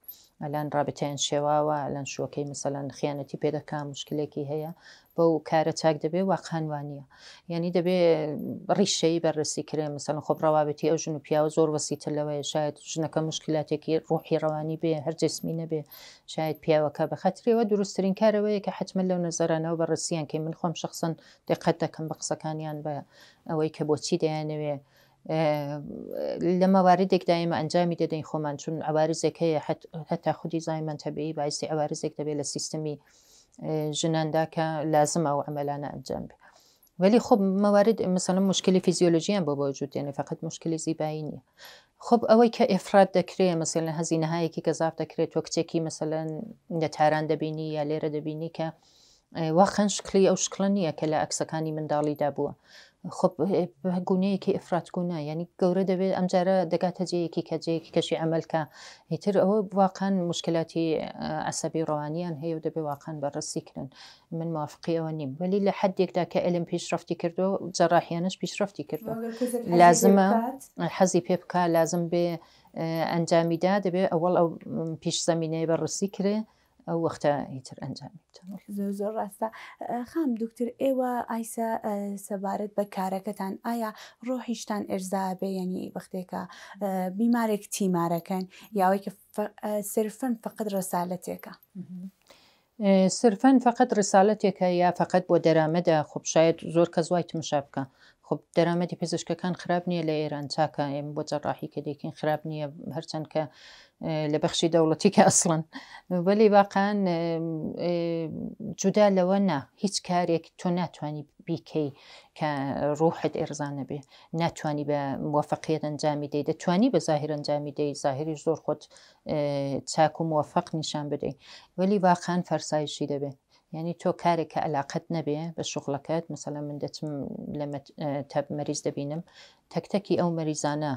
S2: ئەلان رابطەیان شێواوە، ئەلان شووەکەی مثلەن خیانەتی پێدەکا، مشکلێکی هەیە، بەو کارە چاک دەبێ، واقعان وانە. یعنی دەبێ ڕیشەی بەررسی کرێ. مثلەن خۆ ڕەوابەتی ئەو ژن و پیاوە زۆر وەسیتر لەوەیە، شاید ژنەکە مشکلاتێکی ڕوحی ڕەوانی بێ، هەر جسمی نەبێ، شاید پیاوەکە. بەخەترەوە دروستترین کارەوەیە کە حتمما لەو نەزەرانەوە بەڕسییان کە من خۆم شخصن دقت دەکەم بە قسەکانیان، بە ئەوەی کە بۆچی دەیانەوێ لە مەواردێکدا ئێمە ئەنجامی دەدەین خۆمان، چون عوارزێک هەیە، هەتا خودی زایمان تەبیعی باعثی عوارزێک دەبێت لە سیستەمی ژناندا کە لازمە ئەو عملانە ئەنجام بێ. ولی خب موارد مثلا مشکلی فیزیولوژیان بۆ وجود دێنێ، فقط مشکلی زیبایی نییە. خب ئەوەی کە ئێفراد دەکرێت مەسەلەن هەزینەهایەکی گەزاف دەکرێت تۆ کچێکی مەسەلەن لە تاران دەبینی یا لێرە دەبینی کە واخەن شکلی ئەو شکڵە نییە کە لە عکسەکانی منداڵیدا بووە. خب گونەیەکی ئفراتگوونە یعنی گەورە دەبێت ئەمجارە دەگاتە جەیەکی کە جەیەکی کەشی ئەمەلکە هیتر ئەوە واقعان مشکلاتی عەسەبی ڕەوانیان هەیە و دەبێت واقعان بەڕێسیکردن. من موافقی ئەوە نیم ولی لە حدێکدا کە علم پیشرفتی کردو جەراحیانش پیشرفتی کردو لازمە حەزی پێ بکە لازم بێ ئەنجامیدا دەبێت ئەوەڵ ئەو پیش زەمینەیە بەڕێسی کرێ ئەو وەختە هیتر ئەنجامی
S1: زۆر ڕاستە. خام دوکتر ئێوە ئایسا سەبارەت بە کارەکەتان ئایا ڕۆحیشتان ئێرزا بێ یعنی وەختێکە بیمارێک تیمارەکەن یاوەی کە سرفەن فقط ڕسالەتێکە
S2: سرفەن فقط ڕسالەتێکە یا فقط بۆ دەرامەدا خب شاید زۆر کە زوای تمشا بکە. خب دەرامەتی پزیشکەکان خراپ نییە لە ئێران چاکە ئێمە بۆ جەڕاحی کە دەکەین خراپ نییە هەرچەند کە لە بەخشی دەوڵەتی کە ئەسڵن وەلی واقعان جودا لەوە نا هیچ کارێک تۆ ناتوانانی بیکەی کە ڕوحت ئێرزانە بێ ناتوانانی بە موفقیت ئەنجامی دەی دەتوانی بە زاهر ئەنجامی دەی زاهری زۆر خۆت چاک و موفق نیشان بدەیت وەلی واقعان فەرسایشی دەبێ یعنی تۆ کارێک کە علاقت نەبێ بە شوغلەکەت مثلا من دەچم لە مەریز دەبینم تەکتەکی ئەو مەریزانە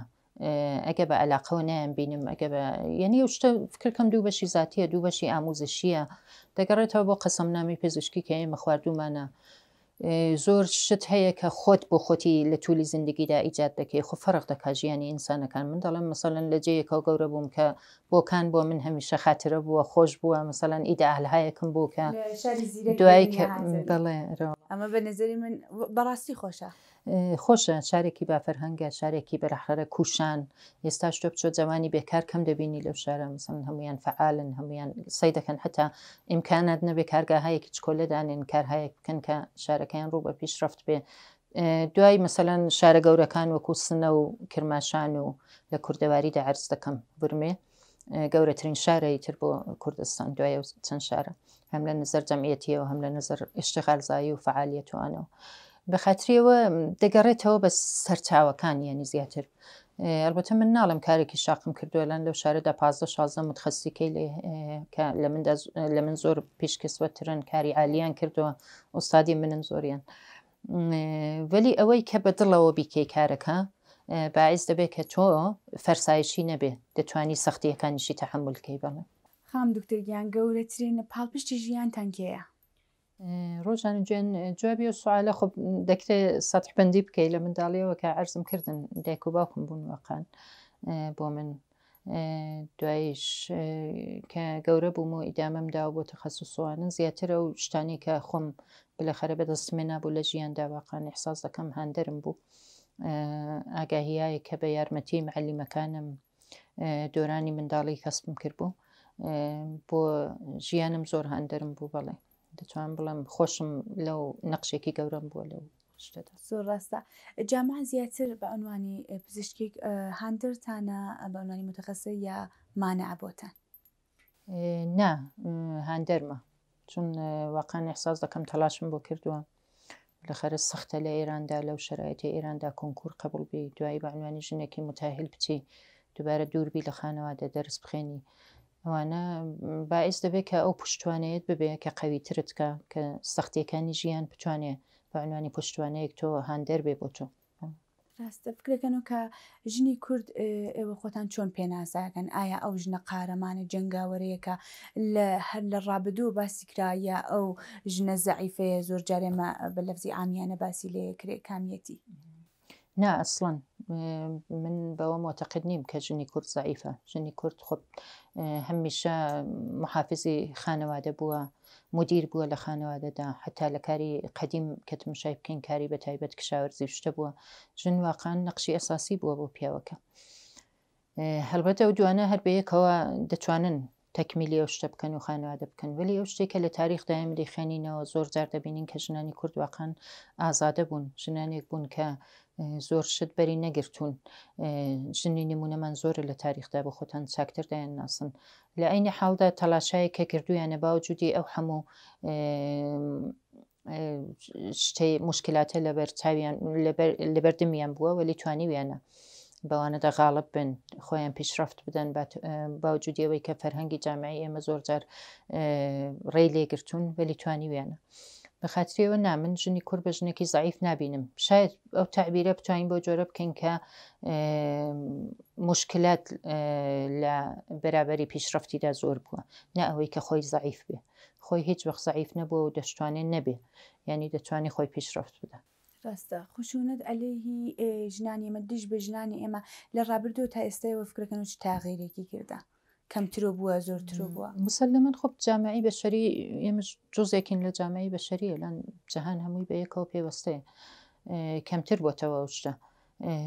S2: ئەگە بە علاقەوە نیان بینم ئەگە بە یعنی شتە فکرکەم دوو بەشی زاتیە دوو بەشی ئاموزشیە دەگەڕێتەوە بۆ قەسەمنامی پزیشکی کە ئێمە خواردومانە زۆر شت هەیە کە خۆت بۆ خۆتی لە توولی زندگیدا ئیجاد دەکەی خۆ فەرق دەکات ژیانی ئینسانەکان من دەڵێم مەسەلەن لە جەیەکەوە گەورە بووم کە بۆکان بۆ من هەمیشە خاترە بووە خۆش بووە مەسەلەن ئیدەئالهایەکم بوو کە دوای کە بڵێ
S1: ئەمە بە نظری من بەڕاستی خۆشە
S2: خۆشە شارێکی بافەرهەنگە شارێکی بەرەحرە کوشان ئێستا شتۆ بچۆ جوانی بێکار کەم دەبینی لەو شارە مثلا هەمویان فعالن هەمویان سەی دەکەن حتا ئیمکانات نەبێ کارگاهایەکی چکۆلەدانێن کارهایەک بکەن کە شارەکەیان ڕوو بە پیشرفت بێ دوای مەسەلەن شارە گەورەکان وەکو سنە و کرماشان و لە کوردەواریدا عەرز دەکەم برمێ گەورەترین شارەی تر بۆ کوردستان دوای چەند شارە هەم لە نزەر جەمعیەتیەوە هەم لە نزەر ئیشتیغالزایی و فعالیەتوانەوە بەخاتریەوە دەگەڕێتەوە بە سەرچاوەکان یعنی زیاتر البته من ناڵم کارێکی شاقم کردووە لەن لەو شارەدا 15-16 متخەسیسەکەی لە من زۆر پێشکەسوەترن کاری عالیان کردووە ئوستادی منن زۆریان وەلی ئەوەی کە بەدڵەوە بیکەی کارەکە باعث دەبێت کە تۆ فەرسایشی نەبێ دەتوانی سەختیەکانیشی تەحملکەی بڵێ.
S1: خام دکتۆرگیان گەورەترین پاڵپشتی ژیانتان کێیە؟
S2: ڕۆژان جوابی و سوالە خب دەکرێت سەتح بەندی بکەیت لە منداڵیەوە کە عەرزم کردن دایک و باوکم بوون واقعان بۆ من دوایش کە گەورە بووم و ئیدامەم داوە بۆ تەخەسوسوانن زیاتر ئەو شتانی کە خۆم بلەخەرە بەدەستمێنا بوو لە ژیاندا واقعان ئیحساس دەکەم هاندەرم بوو ئاگاهیایە کە بە یارمەتی معەلیمەکانم دۆرانی منداڵی کەسبم کرد بوو بۆ ژیانم زۆر هاندەرم بوو بەڵێ دەتوانم بڵێم خۆشم لەو نەقشێکی گەورەم بووە لەو شتەدا.
S1: زۆر ڕاستە جامان زیاتر بە عنوانی پزیشکی هاندرتانە بە عنوانی متخەسس یا مانع بۆتان؟
S2: نا هاندەرمە چون واقعان ئیحساس دەکەم تەلاشم بۆ کردووە لەخەرە سەختە لە ئێراندا لەو شەرایەتی ئێراندا کۆنکور قبول بی دوایی بە عنوانی ژنێکی متاهل بچی دووبارە دووربی لە خانەوادە دەرس بخێنی ئەوانە باعث دەبێت کە ئەو پشتوانەیەت ببێ کە قەویترت کە کە سەختیەکانی ژیان بتوانێت بە عنوانی پشتوانەیەک تۆ هاندەر بێ بۆ تۆ.
S1: ڕاستە فکرەکەنەوە کە ژنی کورد ئێوە خۆتان چۆن پێناساکەن ئایا ئەو ژنە قارەمانە جەنگاوەرەیەکە هەر لە ڕابردوو باسی کرایە ئەو ژنە زەعیفەیە زۆر جارێمە بە لەفزی ئامیانە باسی لێ کرێ کامیەتی؟
S2: نا ئەسڵەن من بەوە معتەقد نیم کە ژنی کورد زەعیفە ژنی کورد خۆ هەمیشە محافزی خانەوادە بووە مدیر بووە لە خانەوادەدا حتا لە کاری قەدیم کە تماشای بکەین کاری بە تایبەت کشاوەرزی شتە بووە ژن واقعان نەقشی ئەساسی بووە بۆ پیاوەکە هەڵبەتە ئەو دوانە هەر بەیەکەوە دەتوانن تەکمیلی ئەو شتە بکەن و خانەوادە بکەن ولی ئەو شتێکە لە تاریخدا ئێمە دەیخوێنینەوە زۆر جار دەبینین کە ژنانی کورد واقعان ئازادە بوون ژنانێک بوون کە زۆر شت بەری نەگرتوون ژنی نمونەمان زۆرە لە تاریخدا بۆ خۆتان چاکتر دایان ناسن لە عینی حاڵدا تەلاشایە کە کردویانە باوجودی ئەو هەموو شتەی مشکلاتە لەبەر چاویان لەبەردەمیان بووە وەلی توانیویانە بەوانەدا غاڵب بن خۆیان پیشرفت بدەن باوجودیەوەی کە فەرهەنگی جامعی ئێمە زۆر جار ڕێی لێگرتوون وەلی توانی وێنە بە خااتریەوە نامن ژنی کوور بە ژنێکی زعیف نبینم شاید ئەو تعبیرە بتوانین بۆ جۆرە بکەین کە مشکلات لە بەرابەری پیشرفتیدا زۆر بووە نه ئەوەی کە خۆی زعیف بێ خۆی هیچ وەخت زعیف نەبووە و دەشتوانێت نەبێ یعنی دەتوانێت خۆی پیشرفت بدە
S1: ڕاستە خشونەت ئەلەیهی ژنانی ئێمە دش بە ژنانی ئێمە لە ڕابردوو تا ئێستایەوە فکرەکەن و چ تاغیرێکی کردە کەمترۆ بووە زۆرترۆ بووە
S2: مسلمەن خۆ جامعی بەشەری ئێمە جزێکین لە جامعی بەشەریە لەن جەهان هەمووی بە یەکەوە پێوەستەیە کەمتر بۆتەوە شتە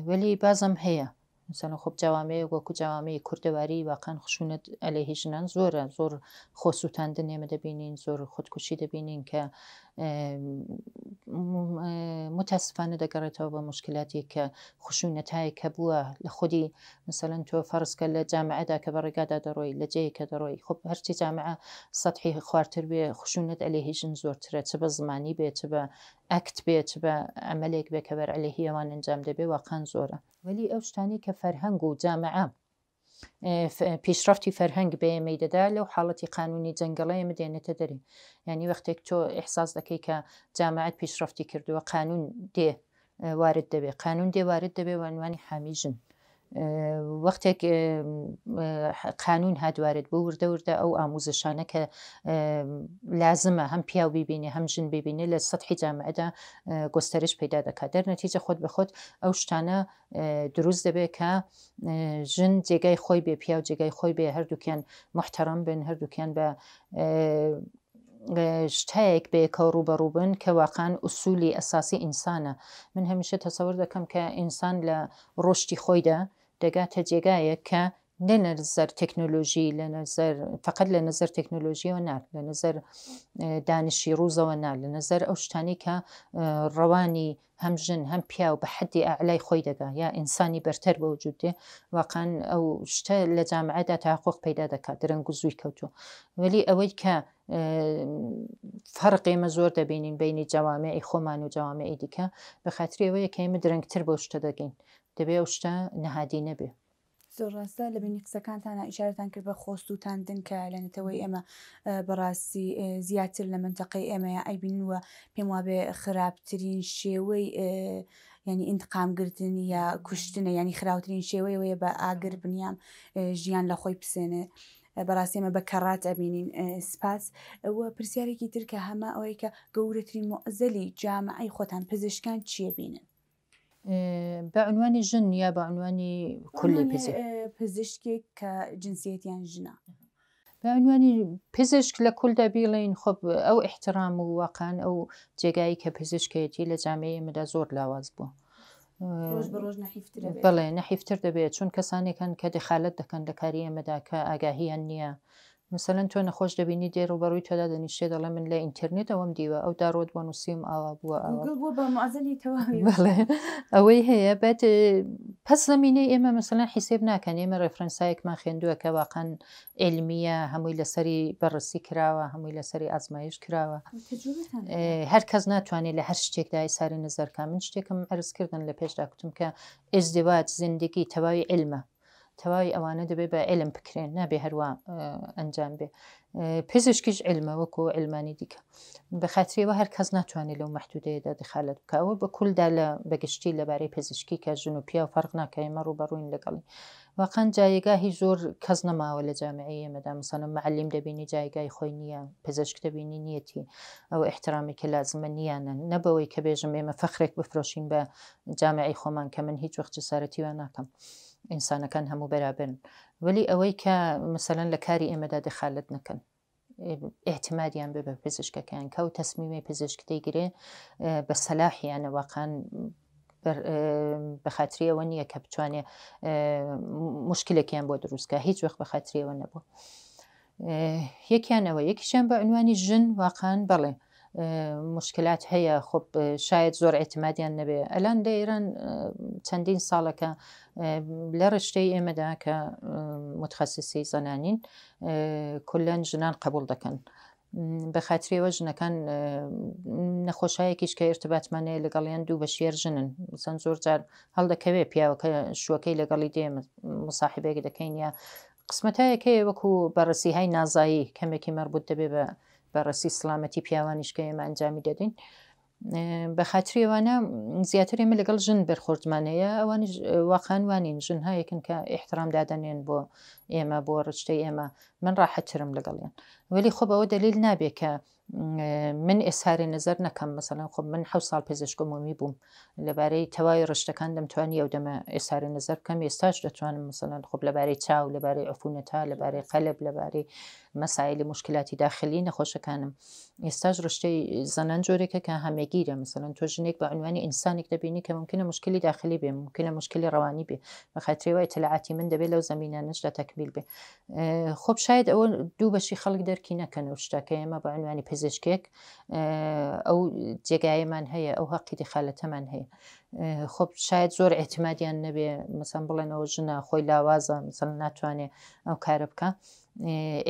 S2: وەلی بازم هەیە مثلا خۆ جوامەیە وەکو جوامەی کوردەواری واقعان خشونەت ئەلەیهی ژنان زۆرە زۆر خۆسووتاندن ئێمە دەبینین زۆر خودکوشی دەبینین کە متاسفانە دەگەڕێتەوە بە مشکلاتی کە خشونەتایی کە بووە لە خودی مثلەن تۆ فەرزکە لە جامعەدا کە بە ڕێگادا دەڕۆی لە جەیەکە دەڕۆی خۆ هەرچی جامعە سەدحی خوارتر بێ خشونەت ئەلەیهی ژن زۆرترە چ بە زمانی بێت چ بە ئەکت بێت چ بە ئەمەلێک بێ کە بەر ئەلەیهی ئەوان ئەنجام دەبێ واقعان زۆرە وەلی ئەو شتانی کە فەرهەنگ و جامعە پیشرفتی فەرهەنگ بە ئێمەی دەدا لەو حاڵەتی قانونی جەنگەڵە ئێمە دێنێتە دەرێ ینی وەختێک تۆ ئیحساس دەکەی کە جامعەت پیشرفتی کردووە قانون دێ وارد دەبێ قانون دێ وارد دەبێ وانوانی حامی ژن وەختێک قانون هادوارێت بۆ وردە وردە ئەو ئاموزشانە کە لازمە هەم پیاو ببینێ هەم ژن ببینێ لە سەدحی جامعەدا گۆستەرش پیدا دەکات دەرنەتیجە خۆت بەخۆت ئەو شتانە دروست دەبێت کە ژن جێگای خۆی بێ پیاو جێگای خۆی بێ هەردووکیان محتەرەم بن هەردووکیان بە شتایەک بێکە ڕوبەڕووبن کە واقعان ئوسولی ئەساسی ئینسانە من هەمیشە تەسەور دەکەم کە ئینسان لە ڕۆشتی خۆیدا دەگاتە جێگایە کە لە نەزەر تەکنۆلۆژی لە نەزەر فقط لە نەزەر تەکنۆلۆژیەوە نار لە نەزەر دانشی ڕووزەوە نار لە نەزەر ئەو شتانی کە ڕەوانی هەم ژن هەم پیاو بە حەدی ئەعلای خۆی دەگا یا ئینسانی بەرتەر بە وجود دێ واقعان ئەو شتە لە جامعەدا تاحقوق پیدا دەکات درەنگ و زووی کەوتووە وەلی ئەوەی کە فەرق ئێمە زۆر دەبینین بینی جەوامعی خۆمان و جەوامعی دیکە بە خااتری ئەوەیە کە ئێمە درەنگتر بۆ شتە دەگەین دەبێ ئەو شتە نەهادی نەبێ
S1: زۆر ڕاستە لە بینی قسەکانتانە ئیشارەتان کرد بە خۆستوتاندن کە لەنێتەوەی ئێمە بەڕاستی زیاتر لە منتەقەی ئێمەیە ئەیبینوە پێم وابێ خراپترین شێوەی ینی ئینتقامگرتن یا کوشتنە ینی خراوترین شێوەیەوەیە بە ئاگر بنیام ژیان لە خۆی بسێنێ بەڕاستی ئێمە بە کەڕات ئەبینین سپاس ئەوە پرسیارێکی ترکە هەمە ئەوەی کە گەورەترین مۆزەلی جامعەی خۆتان پزیشکان چیە بینن
S2: بە عنوانی ژن یا بە عنوانی کولی
S1: پزیشکێک کە جنسیەتیان ژنە
S2: بە عنوانی پزیشک لە کولدا بیڵین خۆ ئەو احترام و واقعان ئەو جێگایی کە پزیشکێتی لە جامعەیە ئێمەدا زۆر لاواز بووە بەڵێ نەحیفتر دەبێت چون کەسانێکن کە دەخالت دەکەن لە کاری ئێمەدا کە ئاگاهیان نییە مثلەن تۆ نەخۆش دەبینی دێ ڕوبەڕووی تۆدا دەنیشتێ دەڵێ من لە ئینتەرنێت ئەوەم دیوە ئەو داڕۆت بۆ نووسیم ئاوا بووە ئەوەی هەیە بێت پس زمینەی ئێمە مثلەن حیسێب ناکەن ئێمە ڕێفرەنسایەکمان خوێندووە کە واقعاً علمیە هەمووی لەسەری بەڕسی کراوە هەمووی لەسەری ئازمایش کراوە هەر کەس ناتوانێت لە هەر شتێکدا ساری نظرکە من شتێکم عرضکردن لە پێشدا کوتم کە ئێزدیواج زیندگی تەواوی علمە تەواوی ئەوانە دەبێت بە علم بکرێن نابێ هەروە ئەنجام بێ پزیشکیش علمە وەکو علمانی دیکە بە خااتریەوە هەر کەس ناتوانێت لەو مەحدودەیەدا دخالت بکەوە بە کولدا لە بەگشتی لەبارەی پزیشکی کە ژن و پیا و فەرق ناکەیمە ڕوبەڕووین لەگەڵی واقعاً جایگاهی زۆر کەس نەماوە لە جامعەی ئێمەدا مثلا معلم دەبینی جایگای خۆی نییە پزیشک دەبینی نیەتی ئەو احترامی کە لازمە نیانە نەبەوەی کە بێژم ئێمە فەخرێک بفرۆشین بە جامعەی خۆمان کە من هیچ وەخت جەسارەتیوە ناکەم ئینسانەکان هەموو بەرابرن ولی ئەوەی کە مثلەن لە کاری ئێمەدا دەخالت نەکەن احتیمادیان بێ بە پزیشکەکەیان کە و تەسمیمی پزیشک دەیگرێ بە سەلاحیانە واقعاً بە خااتریەوە نییە کە بتوانێ مشکلێکیان بۆ دروستکە هیچ وەخت بە خااتریەوە نەبوو یەکیانەوە یەکیشیان بە عنوانی ژن واقعاً بەڵێ مشکلات هەیە خۆب شاید زۆر ئێتمادیان نەبێ ئەلان لە ئێران چەندین ساڵەکە لە ڕشتەی ئێمەدا کە متخەسیسی زەنانین کولەن ژنان قبول دەکەن بە خااتریەوە ژنەکان نەخۆشایەکیش کە ارتباتمانەیە لەگەڵیان دوو بە شێر ژنن سند زۆر جار هەڵدەکەوێت پیاوەکە شوەکەی لەگەڵی دێ مساحبێک دەکەین یا قسمەتایەکەی وەکو بەڕسی های نازایی کەمێکی مربوط دەبێ بە بەڕسی سلامەتی پیاوانیشکە ئێمە ئەنجامی دەدەین بە خااتریێوانە زیاتر ئێمە لەگەڵ ژن بەرخۆردمانەیە ئەوانی واقعان وانین ژن هایەکن کە احترام دادەنێن بۆ ئێمە بۆ ڕشتەی ئێمە من ڕاحەتترم لەگەڵیان ولی خۆ ئەوە دلیل نابێ کە من ئێساری نظر نەکەم مثلەن خۆ من 7 ساڵ پزیشکۆمی بووم لەبارەی تەواوی ڕشتەکان دەمتوانی ئەو دەمە ئێساری نظر بکەم ئێستاش دەتوانم مثلەن خۆ لەبارەی چاو لەبارەی عفونەتە لەبارەی قەلب لەبارەی مەسایلی مشکلاتی داخلی نەخۆشەکانم ئێستاش ڕشتەی زەنان جۆرێکە کە هەمێگیرە مثلەن تۆ ژنێک بە عنوانی ئینسانێک دەبینی کە ممکنە مشکلی داخلی بێ ممکنە مشکلی ڕەوانی بێ بە خااتریەوە ئیتلاعاتی من دەبێت لەو زەمینانەشدا تەکمیل بێ خۆ شاید ئەوە دوو بەشی خەڵک دەرکی نەکەن و شتاکە ئێمە بە عنوانی پزیشکێک ئەو جێگایەمان هەیە ئەو حەقی دخالەتەمان هەیە خۆ شاید زۆر احتیمادیان نەبێ مەسەن بڵێنەوە ژنە خۆی لاوازە مثل ناتوانێت ئەو کارە بکە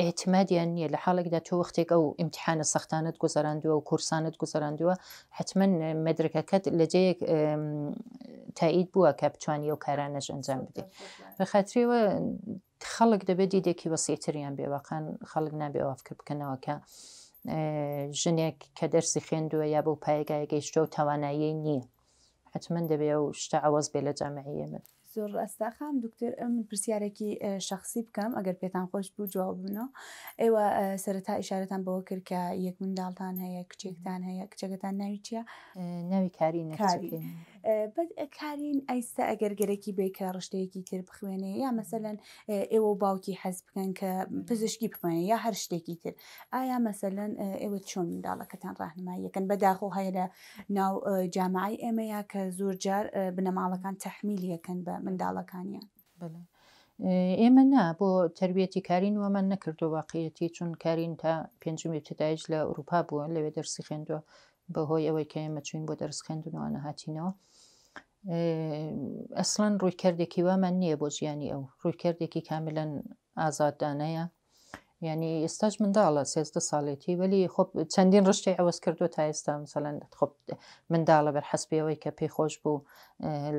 S2: احتیمادیان نییە لە حاڵێکدا تۆ وەختێک ئەو ئیمتحانە سەختانت گوزەراندووە و کورسانت گوزەراندووە حتمما مدرکەکەت لە جەیەک تایید بووە کە بتوانی ئەو کارانەش ئەنجام بدەیت بە خااتریەوە خەڵک دەبێت دیدێکی وەسیعتریان بێوەقان خەڵک نابێ ئەوە فکر بکەنەوە کە ژنێک کە دەرسی خوێندووە یا بەو پایگای گەیشتە و توانایی نییە حتمما دەبێ ئەو شتە عوەز بێ لە جامعەیە من
S1: زۆر ئەستاخام دکتۆر ئەم پرسیارێکی شخصی بکەم ئەگەر پێتان خۆش بوو جواب بنەوە ئێوە سەرەتا ئیشارەتان بەوە کرد کە یەک منداڵتان هەیە کچێکتان هەیە کچەکەتان ناوی چییە؟
S2: ناوی کارینە
S1: کارین ئەیستا ئەگەر گەرەکی بێ کە ڕشتەیەکی تر بخوێنێ یا مەسەلەن ئێوە باوکی حەز بکەن کە پزیشکی بخوێنێ یا هەر شتێکی تر ئایا مەسەلەن ئێوە چۆن منداڵەکەتان ڕاهنماییەکەن بەداخۆ هەیە لە ناو جامعی ئێمە یا کە زۆر جار بنەماڵەکان تەحمیلیەکەن بە منداڵەکانیان
S2: ئێمە نا بۆ تربیەتی کارین وەمان نەکردو واقعەتی چون کارین تا پێنجمی ابتداییش لە ئەوروپا بووە لەوێ دەرسی خوێندووە بەهۆی ئەوەی کە ئێمە چوین بۆ دەرس خوێندنەوەوانە هاتینەوە ئەسڵەن ڕوویکردێکی وامان نییە بۆ ژیانی ئەو ڕوویکردێکی کاملەن ئازادانەیە ینی ئێستاش منداڵە 13 ساڵێتی ولی خۆ چەندین ڕشتی ئەوەس کردو تا ئێستا مثلەن خۆ منداڵە بەرحەسبەوەی کە پێی خۆش بوو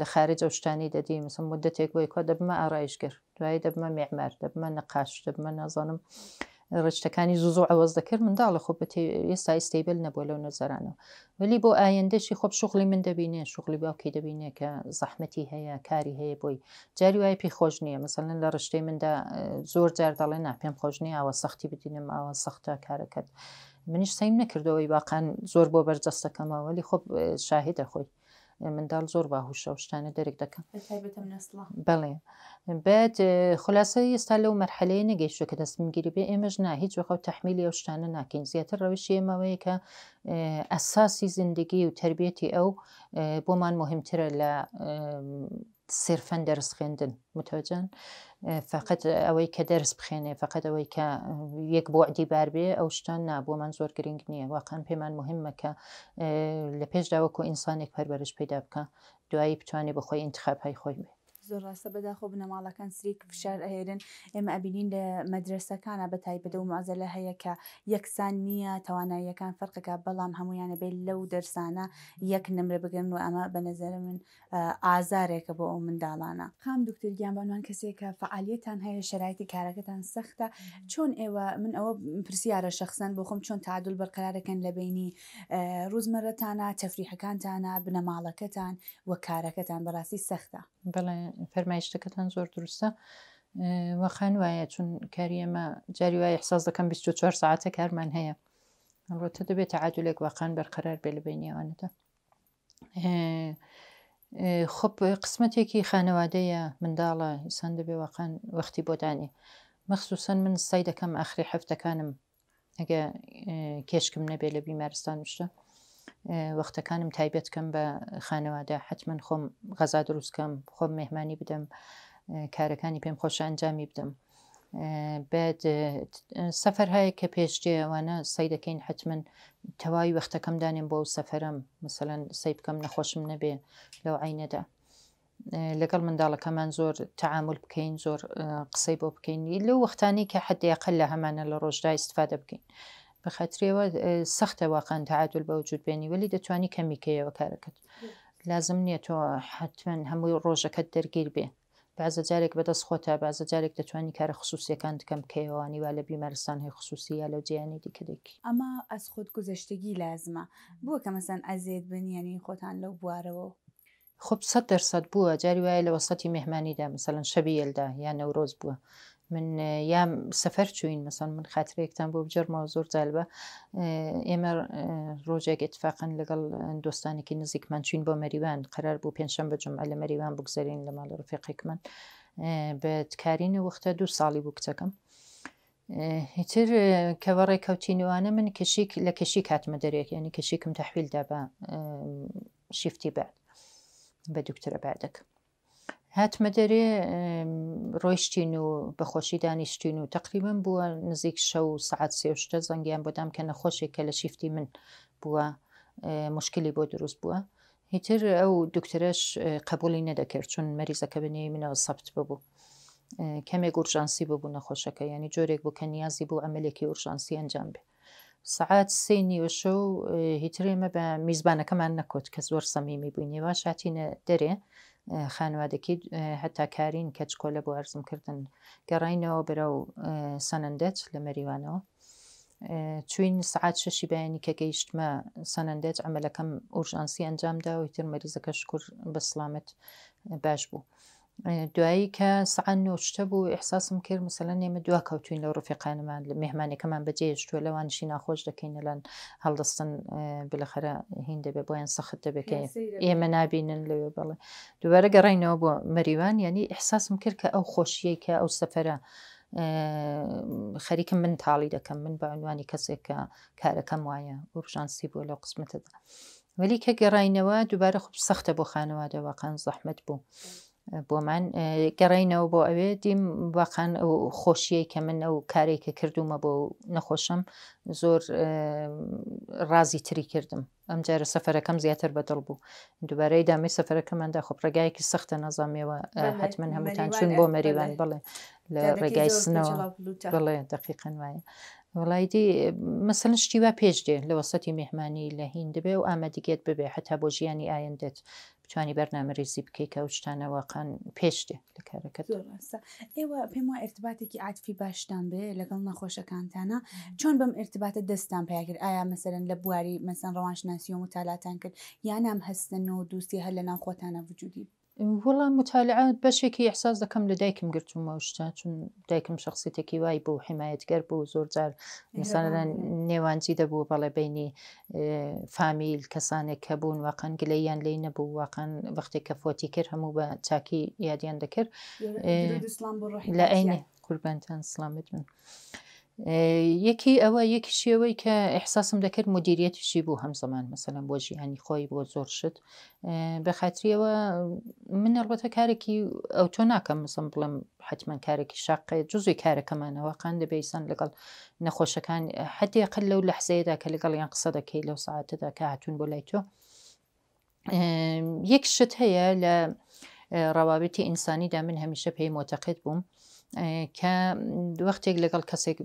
S2: لە خارج ئەو شتانی دەدی مثل مدەتێک بۆی کۆ دەبمە ئارایشگر دوایی دەبمە میعمار دەبمە نەقاش دەبمە نازانم ڕشتەکانی زوو ئەوەز دەکرد منداڵە خۆ ئێستا ئیستیبل نەبووە لەو نەزارانەوە ولی بۆ ئایندەشی خۆ شغلی من دەبینێ شغلی باوکی دەبینێ کە زەحمەتی هەیە کاری هەیە بۆی جاری وای پێی خۆش نییە مثلەن لە ڕشتەی مندا زۆر جار دەڵێ نا پێم خۆش نییە ئەوە سەختی بدینم ئەوە سەختە کارەکەت منیش سەیم نەکردەوەی واقعان زۆر بۆ بەرجەستەکەمەوە ولی خۆ شاهدە خۆی منداڵ زۆر باهوشە و شتانە دەرێک دەکەم بەڵێ بێت خلاصەی ئێستا لەو مەرحەلەیە نەگەیشتووە کە دەستمگیری بێ ئێمەش نا هیچ وەخەوت تەحمیلی ئەو شتانە ناکەین زیاتر ڕەوشی ئێمەوەیە کە ئەساسی زیندگی و تربیەتی ئەو بۆمان مهمترە لە صرفەن دەرس خوێندن متوەجەن فقط ئەوەی کە دەرس بخێنێ فقط ئەوەی کە یەک بۆعدی بار بێ ئەو شتان نابوومان زۆر گرنگ نییە واقعان پێمان مهمە کە لە پێشدا وەکو ئینسانێک پەروەرش پیدا بکە دوایی بتوانێت بەخۆی ئینتخابهای خۆی بێ
S1: زۆر ڕاستە بەداخۆ بنەماڵەکان سریک فشار ئەهێرن ئێمە ئەبینین لە مەدرسەکانە بە تایبەتە و معزەلە هەیە کە یەکسان نییە تواناییەکان فەرقەکە بەڵام هەمویانە بێت لەو دەرسانە یەک نمرە بگرن و ئەمە بە نەزەرە من ئازارێکە بۆ ئەو منداڵانە خام دکتۆر گیانبانوان کەسێکە فعالیەتان هەیە شرایطی کارەکەتان سەختە چۆن ئێوە من ئەوە پرسیارە شخصەن بۆ خۆم چۆن تعادل بەرقەرارەکەن لە بینی ڕوزمەرەتانە تەفریحەکانتانە بنەماڵەکەتان و کارەکەتان بەڕاستی سەختە
S2: بەڵێ فەرمایشتەکەتان زۆر دروستە وەخان وایە چون کاری ئەمە جاری وایە احساس دەکەم 24 ساعتە کارمان هەیە ئەوڕۆتە دەبێت تعادولێک واقعان بەرقەرار بێ لە بینیەوانەتە خۆ قسمەتێکی خانەوادەیە منداڵە ئینسان دەبێ واقعان وەختی بۆ دانێ مەخسوسەن من سەی دەکەم ئاخری هەفتەکانم ئەگە کێشکم نەبێ لە بیمارستان شتە وەختەکانم تایبەت بکەم بە خانەوادە حتمما خۆم غەزا دروستکەم خۆم مێهمانی بدەم کارەکانی پێم خۆش ئەنجامی بدەم بێت سەفەر هەیە کە پێشجێ ئەوانە سەی دەکەین حتمما تەواوی وەختەکەم دانێن بۆ سەفەرم مثلەن سەی بکەم نەخۆشم نەبێ لەو عینەدا لەگەڵ منداڵەکەمان زۆر تەعامل بکەین زۆر قسەی بۆ بکەین لەو وەختانی کە حدەیەقل لە هەمانە لە ڕۆژدا ئیستفادە بکەین بەخەترەوە سەختە واقعاً تعادل بەوجود بێنی وەلی دەتوانی کەمیکەیەوە کارەکەت لازم نییە تۆ حتمما هەمووی ڕۆژەکەت دەرگیر بێ بەعزە جارێک بەدەست خۆتە بەعزە جارێک دەتوانی کارە خصوصیەکان دکەم کەیەوانی وا لە بیمارستان هەیە خصوصی یا لەو جیانی دیکەدەکی
S1: ئەمە ئەس خۆت گوزەشتگی لازمە بووە کە مەسەن ئەزێت بنیانی خۆتان لەو بوارەوە
S2: خب 100% بووە جاری وایە لە وەسەتی مهمانیدا مثلەن شەبی یلدا یا نەورۆز بووە من یام سەفەر چوین مەسەن من خاترەیەکتان بۆ بجەرمەوە زۆر جالبە ئێمە ڕۆژێک اتفاقاً لەگەڵ دۆستانێکی نزیکمان چوین بۆ مەریوان قەرار بوو پێنجشەمبە جومعە لە مەریوان بگزەرین لە ماڵە ڕفیقێکمان بە تکارینە وەختە 2 ساڵی بوو کچەکەم هیتر کەوە ڕێکەوتینوانە من کەشیک لە کەشیک هاتمە دەرێک ینی کەشیکم تەحویلدا بە شیفتی بعد بە دوکتۆرە بعدەکە هاتمە دەرێ ڕۆیشتین و بەخۆشی دانیشتین و تقریبان بووە نزیک شەو سعات 3 زەنگیان بۆدام کە نەخۆشێک کە لە شیفتی من بووە مشکلی بۆ دروست بووە هیتر ئەو دکتۆرەش قبولی نەدەکرد چون مەریزەکە بنێی منەوە سەبت ببوو کەمێک ئورژانسی ببوو نەخۆشەکە ینی جۆرێک بوو کە نیازی بوو ئەمەلێکی ئورژانسی ئەنجام بێ سعات 3 هیتر ئێمە بە میزبانەکەمان نەکوت کە زۆر سەمیمی بووینەوە شاتینە دەرێ خانوادەکی هەتا کارین کەچکۆلە بۆ ئەرزمکردن گەڕینەوە بەرە و سەنندەت لە مەریوانەوە چوین سعات 6 بەیانی کە گەیشتمە سەنندەت ئەمەلەکەم ئورژانسی ئەنجامدا و هیتر مەریزەکە شکر بە سڵامەت باش بوو دوایی کە سعات 9 بوو ئیحساسم کرد مەسەلەن ئێمە دوا کەوتوین لەو ڕفیقانمان لە میهمانەکەمان بەجێهێشتووە لەوانشی ناخۆش دەکەین لەلاەن هەڵدەستن بلەخەرە هین دەبێ بۆیان سەخت دەبێکە ئێمە نابینن لەوێ بەڵێ دووبارە گەڕینەوە بۆ مەریوان ینی ئیحساسم کرد کە ئەو خۆشیەی کە ئەو سەفەرە خەریکم من تاڵی دەکەم من بە عنوانی کەسێک کە کارەکەم وایە ئورژانسی بووە لەو قسمەتەدا وەلی کە گەڕینەوە دووبارە خوب سەختە بۆ خانەوادە واقعاً زەحمەت بوو بۆمان گەڕینەوە بۆ ئەوێ دیم واقعاً ئەو خۆشیەی کە من ئەو کارێککە کردومە بۆ نەخۆشم زۆر ڕازی تری کردم ئەم جارە سەفەرەکەم زیاتر بەدڵ بوو دووبارەی دامی سەفەرەکەماندا خۆ ڕێگایەکی سەختە نەزانامەوە حتمما هەمووتان چون بۆ مەریوان بڵێ لە ڕێگای سنەوە بڵێ دقیقەن وایە وڵایدی مەسەلەن شتی وا پێش دێ لە وەسەتی میهمانی لە هین دەبێ و ئامادەگێت ببێ حتا بۆ ژیانی ئایندێت بتوانی بەرنامە ڕێزی بکەیت کە ئەو شتانە واقعاً پێش دێ لە کارەکەت
S1: ئێوە پێم وایە ئێرتباتێکی عاتفی باشتان بێ لەگەڵ نەخۆشەکانتانە چۆن بەم ئێرتباتە دەستان پیاکرد ئایا مەسەلەن لە بواری مەسەن ڕەوانشناسی و متالاتان کرد یان ئەم هەستن و دووستی هەر لە ناو خۆتانە وجودی
S2: وەڵام متالعات بەشێکی ئەحساس دەکەم لە دایکم گرتومە شتا چون دایکم شخصیتێکی وای بوو حیمایەتگەر بوو زۆر جار مثلا نێوانجی دەبوو بەڵێ بینی فامیل کەسانێک کە بوون واقعاً گلەییان لێی نەبوو واقعاً وەختێک کە فۆتی کرد هەموو بە چاکی یادیان دەکرد لە عینێ قوربانتان سڵامت من یەکی ئەوە یەکیشیەوەی کە ئیحساسم دەکرد مدیریەتیشی بوو هەمزەمان مەسەلەن بۆ ژیانی خۆی بۆ زۆر شت بە خاتریەوە من ئەڵبەتە کارێکی ئەو تۆ ناکەم مەسەڵەن بڵێم حتمما کارێکی شاقی جزوی کارەکەمانەوە قان دەبێسان لەگەڵ نەخۆشەکان حدێقل لەو لەحزەیەدا کە لەگەڵیان قسە دەکەی لەو ساعاتەدا کە هاتوون بۆ لای تۆ یەک شت هەیە لە ڕەوابەتی ئینسانیدا من هەمیشە پێی مۆتەقید بووم کە وەختێک لەگەڵ کەسێک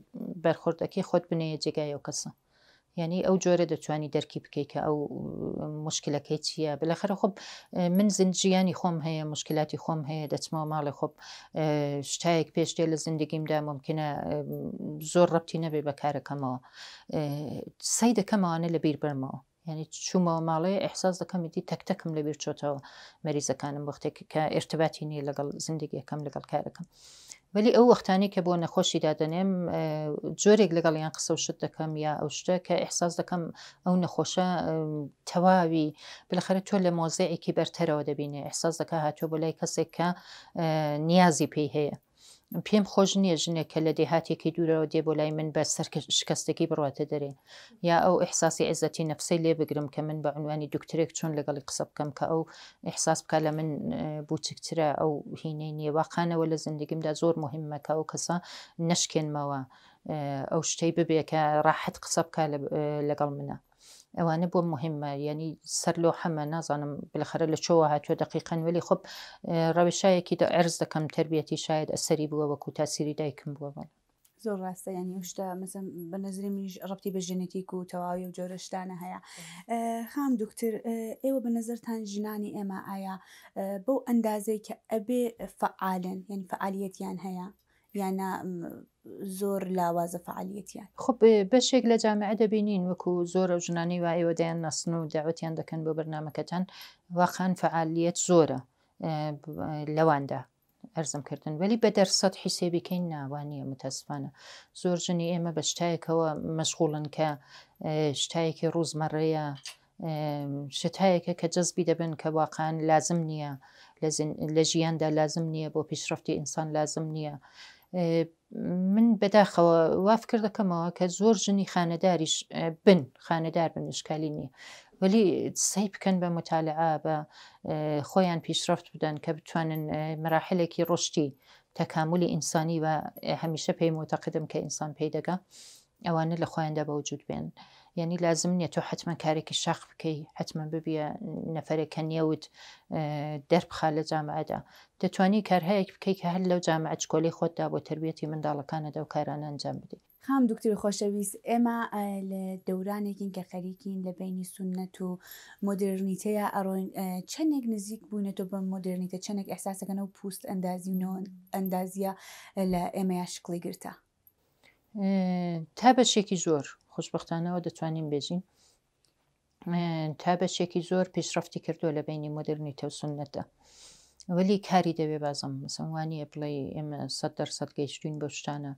S2: بەرخۆردەکەی خۆت بنەیە جێگای ئەو کەسە یعنی ئەو جۆرە دەتوانی دەرکی بکەیت کە ئەو مشکلەکەی چییە بەلاخەرە خۆب من زیندژیانی خۆم هەیە مشکلاتی خۆم هەیە دەچمەوە ماڵی خۆب شتایەک پێش دێ لە زیندگیمدا ممکنە زۆر ڕەبتی نەبێ بە کارەکەمەوە سەی دەکەمەوانە لەبیر بەرمەوە یعنی چوومەوە ماڵێ ئەحساس دەکەمیتی تەکتەکەم لەبیر چۆتەوە مەریزەکانم وەختێک کە ئێرتباتی نیە لەگەڵ زیندگیەکەم لەگەڵ کارەکەم ولی ئەو وەختانی کە بۆ نەخۆشی دادەنێم جۆرێک لەگەڵیان قسە و شت دەکەم یا ئەو شتە کە ئیحساس دەکەم ئەو نەخۆشە تەواوی بالاخره تۆ لە مۆزەیەکی بەرتەرەوە دەبینێ ئیحساس دەکا هاتووە بۆ لای کەسێک کە نیازی پێی هەیە پێم خۆش نییە ژنێک کە لە دێهاتێکی دوورەوە دێ بۆ لای من بە سەر شکستێکی بڕاتە دەرێ یا ئەو ئیحساسی عزەتی نەفسەی لێ بگرم کە من بە عنوانی دکتۆرێک چۆن لەگەڵی قسە بکەم کە ئەو ئیحساس بکە لە من بوچکترە ئەو هینەی نییە واقعانەوە لە زندگیمدا زۆر مهمە کە ئەو کەسە نەشکێنمەوە ئەو شتەی ببێ کە ڕاحەت قسە بکە لەگەڵ منە ئەوانە بۆ مهمە ینی سەر لۆ حەمە نازانم بالاخره لە چۆوە هاتووە دقیقەن ولی خۆب ڕەوشایەکی عرز دەکەم تربیەتی شاید ئەسەری بووە وەکو تاسیری دایکم بووە بڵ
S1: زۆر ڕاستە ینی شتە مەسم بە نظری منیش ڕەبتی بە ژنێتیک و تەواوی و جۆرەشتانە هەیە. خام دکتر ئێوە بە نظرتان ژنانی ئێمە ئایا بەو ئەندازەی کە ئەبێ فعالن یعنی فعالیەتیان هەیە یانە زۆر لاوازە فعالیەتیان؟
S2: خب بەشێک لە جامعە دەبینین وەکو زۆرە ژنانی وایەوە دەیان نەسن و داوەتیان دەکەن بۆ بەرنامەکەتان واقعاً فعالیت زۆرە لەواندا ئەرزمکردن ولی بە دەرسەد حیسێبیکەین ناوانیە متەسفانە زۆر ژنی ئێمە بە شتایەکەوە مەشغوڵن کە شتایەکی ڕوزمەڕەیە شتایەکە کە جەزبی دەبن کە واقعاً لازم نییە لە ژیاندا لازم نییە بۆ پیشرەفتی ئینسان لازم نییە. من بەداخەوە وافکر دەکەمەوە کە زۆر ژنی خانەداریش خانەدار بن شکالی نییە ولی سەی بکەن بە مطالعە بە خۆیان پیشرفت بدەن کە بتوانن مراحلێکی ڕشتی تەکاملی ئینسانی و هەمیشە پێی معتەقدم کە ئینسان پێی دەگا ئەوانە لە خۆیاندا بە وجود بێن یعنی لازم نییە تۆ حتمما کارێکی شاخ بکەی حتمما ببیە نەفرێکە نیەوت دەربخا لە جامعەدا دەتوانی کارهەیەک بکەی کە هەر لەو جامعە چکۆلی خۆتدا بۆ تربیەتی منداڵەکانەدا و کارانە ئەنجام بدەیت.
S1: خام دکتری خۆشەویست ئێمە لە دەورانێکین کە خەریکین لە بینی سونەت و مۆدرنیتەیە ئەڕۆین چەندێک نزیک بوونێتەوە بە مۆدرنیتە چەندێک ئەحساسەکەنە و پوست ئەندازیە لە ئێمەیە شکڵی گرتە
S2: تا بەشێکی زۆر خۆشبەختانەوە دەتوانین بێژین تا بەشێکی زۆر پیشرفتی کردووە لە بینی مۆدرنیتە و سونەتە ولی کاری دەوێ بازم مسلمانیە بڵێ ئێمە 100% گەیشتوین بۆ شتانە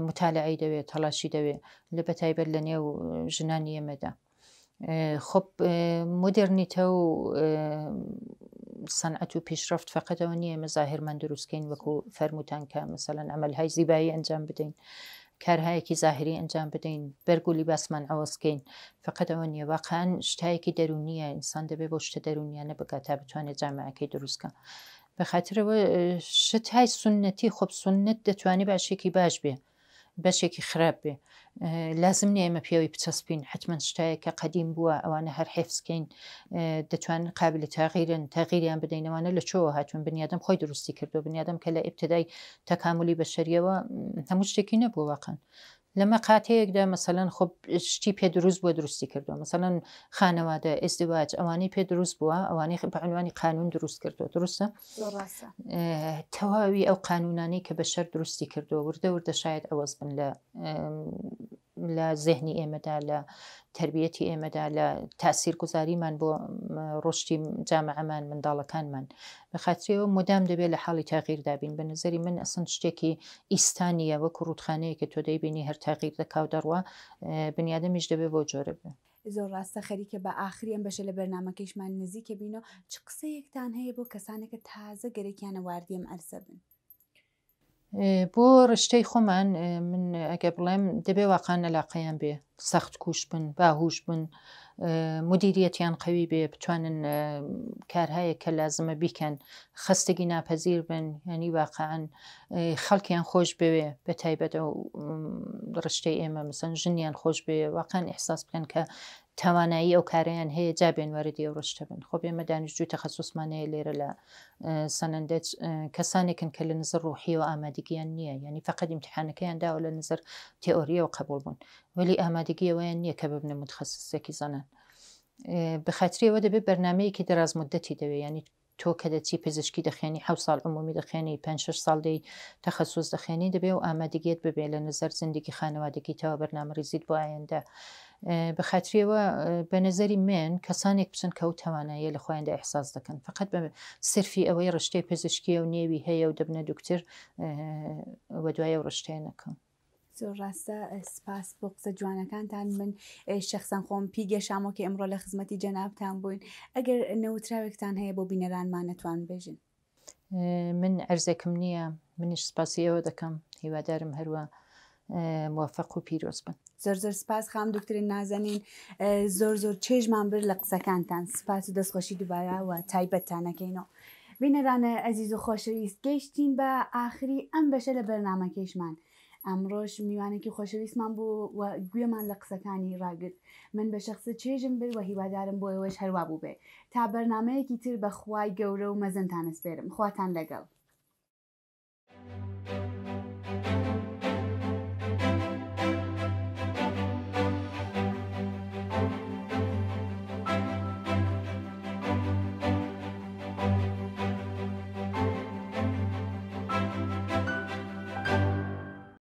S2: مطالعەی دەوێت تەلاشی دەوێت لە بەتایبەت لە نێو ژنانی ئێمەدا خب مۆدرنیتە و سەنعەت و پیشرفت فەقەتەوە نییە ئێمە زاهرمان دروستکەین وەکو فەرمووتان کە مەسەلەن عەمەلهای زیبایی ئەنجام بدەین کارهایەکی زاهری ئەنجام بدەین بەرگ و لیباسمان ئەوەسکەین فقەتەوە نییە واقعاً شتایەکی دەرونیە ئینسان دەبێت بۆ شتە دەرونیانە بگات تا بتوانێت جامعەکەی دروستکە بەخاطرەوە شتای سونەتی خۆب سونەت دەتوانێت باشێکی باش بێ بەشێکی خراپ بێ لازم نیە ئێمە پێوەی بچەسپین حتمما شتایەکە قەدیم بووە ئەوانە هەر حفظکەین دەتوانن قابل تاغیرن تاغیریان بدەینەوەوانە لە چۆوە هاتوون بنیادم خۆی دروستی کردو بنیادم کە لە ئیبتدای تەکاملی بەشەریەوە هەموو شتێکی نەبووە واقعاً لەمە قاتەیەکدا مەسەلەن خۆ شتی پێ دروست بووە دروستی کردو مەسەلەن خانەوادە ئێزدواج ئەوانەی پێ دروست بووە ئەوانەی بە عنوانی قانون دروست کردو دروستە تەواوی ئەو قانونانەی کە بەشەر دروستی کردو وردە وردە شاید ئەوەز بن لە زێهنی ئێمەدا لە تربیەتی ئێمەدا لە تاثیرگوزاریمان بۆ ڕشتی جامعەمان منداڵەکانمان بەخاطرەوە مدام دەبێت لە حاڵی تاغیر دابین بە نظری من ئەسن شتێکی ئیستانیە وەکو ڕوودخانەیە کە تۆ دەیبینی هەر تاغیر دەکاو دەڕوە بنیادەمیش دەبێت بۆ جۆرە بێ
S1: زۆر ڕاستە خەریکە بە ئاخری ئەم بەشە لە بەرنامەکەیشمان نزیکە بینەوە چ قسەیەکتان هەیە بۆ کەسانێکە تازە گەرەکیانە واردیم ئەرزە بن
S2: بۆ ڕشتەی خۆمان من ئەگە بڵێم دەبێ واقعاً عەلاقەیان بێ سەخت کوش بن باهوش بن مدیریەتیان قەوی بێ بتوانن کارهایە کە لازمە بیکەن خەستگی ناپەزیر بن ینی واقعاً خەڵکیان خۆش بوێ بە تایبەت و ڕشتەی ئێمە مەسەن ژنیان خۆش بێ واقعاً ئیحساس بکەن کە توانایی ئەو کارەیان هەیە جابێن وەرەدی ئەو ڕشتە بن خۆ ئێمە دانیشتجووی تەخەسوسمانەیە لێرە لە سەنەندەج کەسانێکن کە لە نزر ڕوحی و ئامادەگییان نییە ینی فقط ئیمتحانەکەیان داوە لە نزر تێئۆریە و قبول بوون ولی ئامادەگیەوەیان نییە کە ببنە متخەسسێکی زەنان بەخاتریەوە دەبێت بەرنمەیەکی دراز مدەتی دەوێت ینی تۆ کە دەچی پزیشکی دەخێنی 7 ساڵ عمومی دەخێنی 5-6 ساڵ دەی تەخەسوس دەخێنی دەبێت و ئامادەگیت ببێت لە نظر زندگی خانەوادەگیتەوە بەرنامە ریزیت بۆ ئایندا بەخاتریەوە بە نظری من کەسانێک بچن کە و توانایە لە خۆیاندا ئیحساس دەکەن فقط بە سرفی ئەوەی ڕشتەی پزیشکی و نێوی هەیە و دەبنە دوکتر وە دوایە و ڕشتەیە نەکەم
S1: زۆر ڕاستە سپاس بۆ قسە جوانەکانتان من شخصان خۆم پیگەشامەوە کە ئەمڕۆ لە خزمەتی جەنابتان بووین ئەگەر نەوتراوێکتان هەیە بۆ بینەرانمان نەتوان بێژن
S2: من ئەرزێکم نییە منیش سپاسی ئەوە دەکەم هیوادارم هەروە موفق و پیرۆز بن
S1: زۆر سپاس خام دکترین نازەنین زۆر چێژمان برد لە قسەکانتان سپاس و دەستخۆشی دووبارە و تایبەتتانەکەینەوە بینەرانە ئەزیز و خۆشەویست گەیشتین بە ئاخری ئەم بەشە لە بەرنامەکەیشمان ئەمڕۆژ میوانێکی خۆشەویستمان بوو و گوێمان لە قسەکانی ڕاگرت من بە شخصە چێژم برد و هیوادارم بۆ ئەوەش هەروە بوو بێ تا بەرنامەیەکی تر بە خوای گەورە و مەزنتان ئەسپێرم خواتان لەگەڵ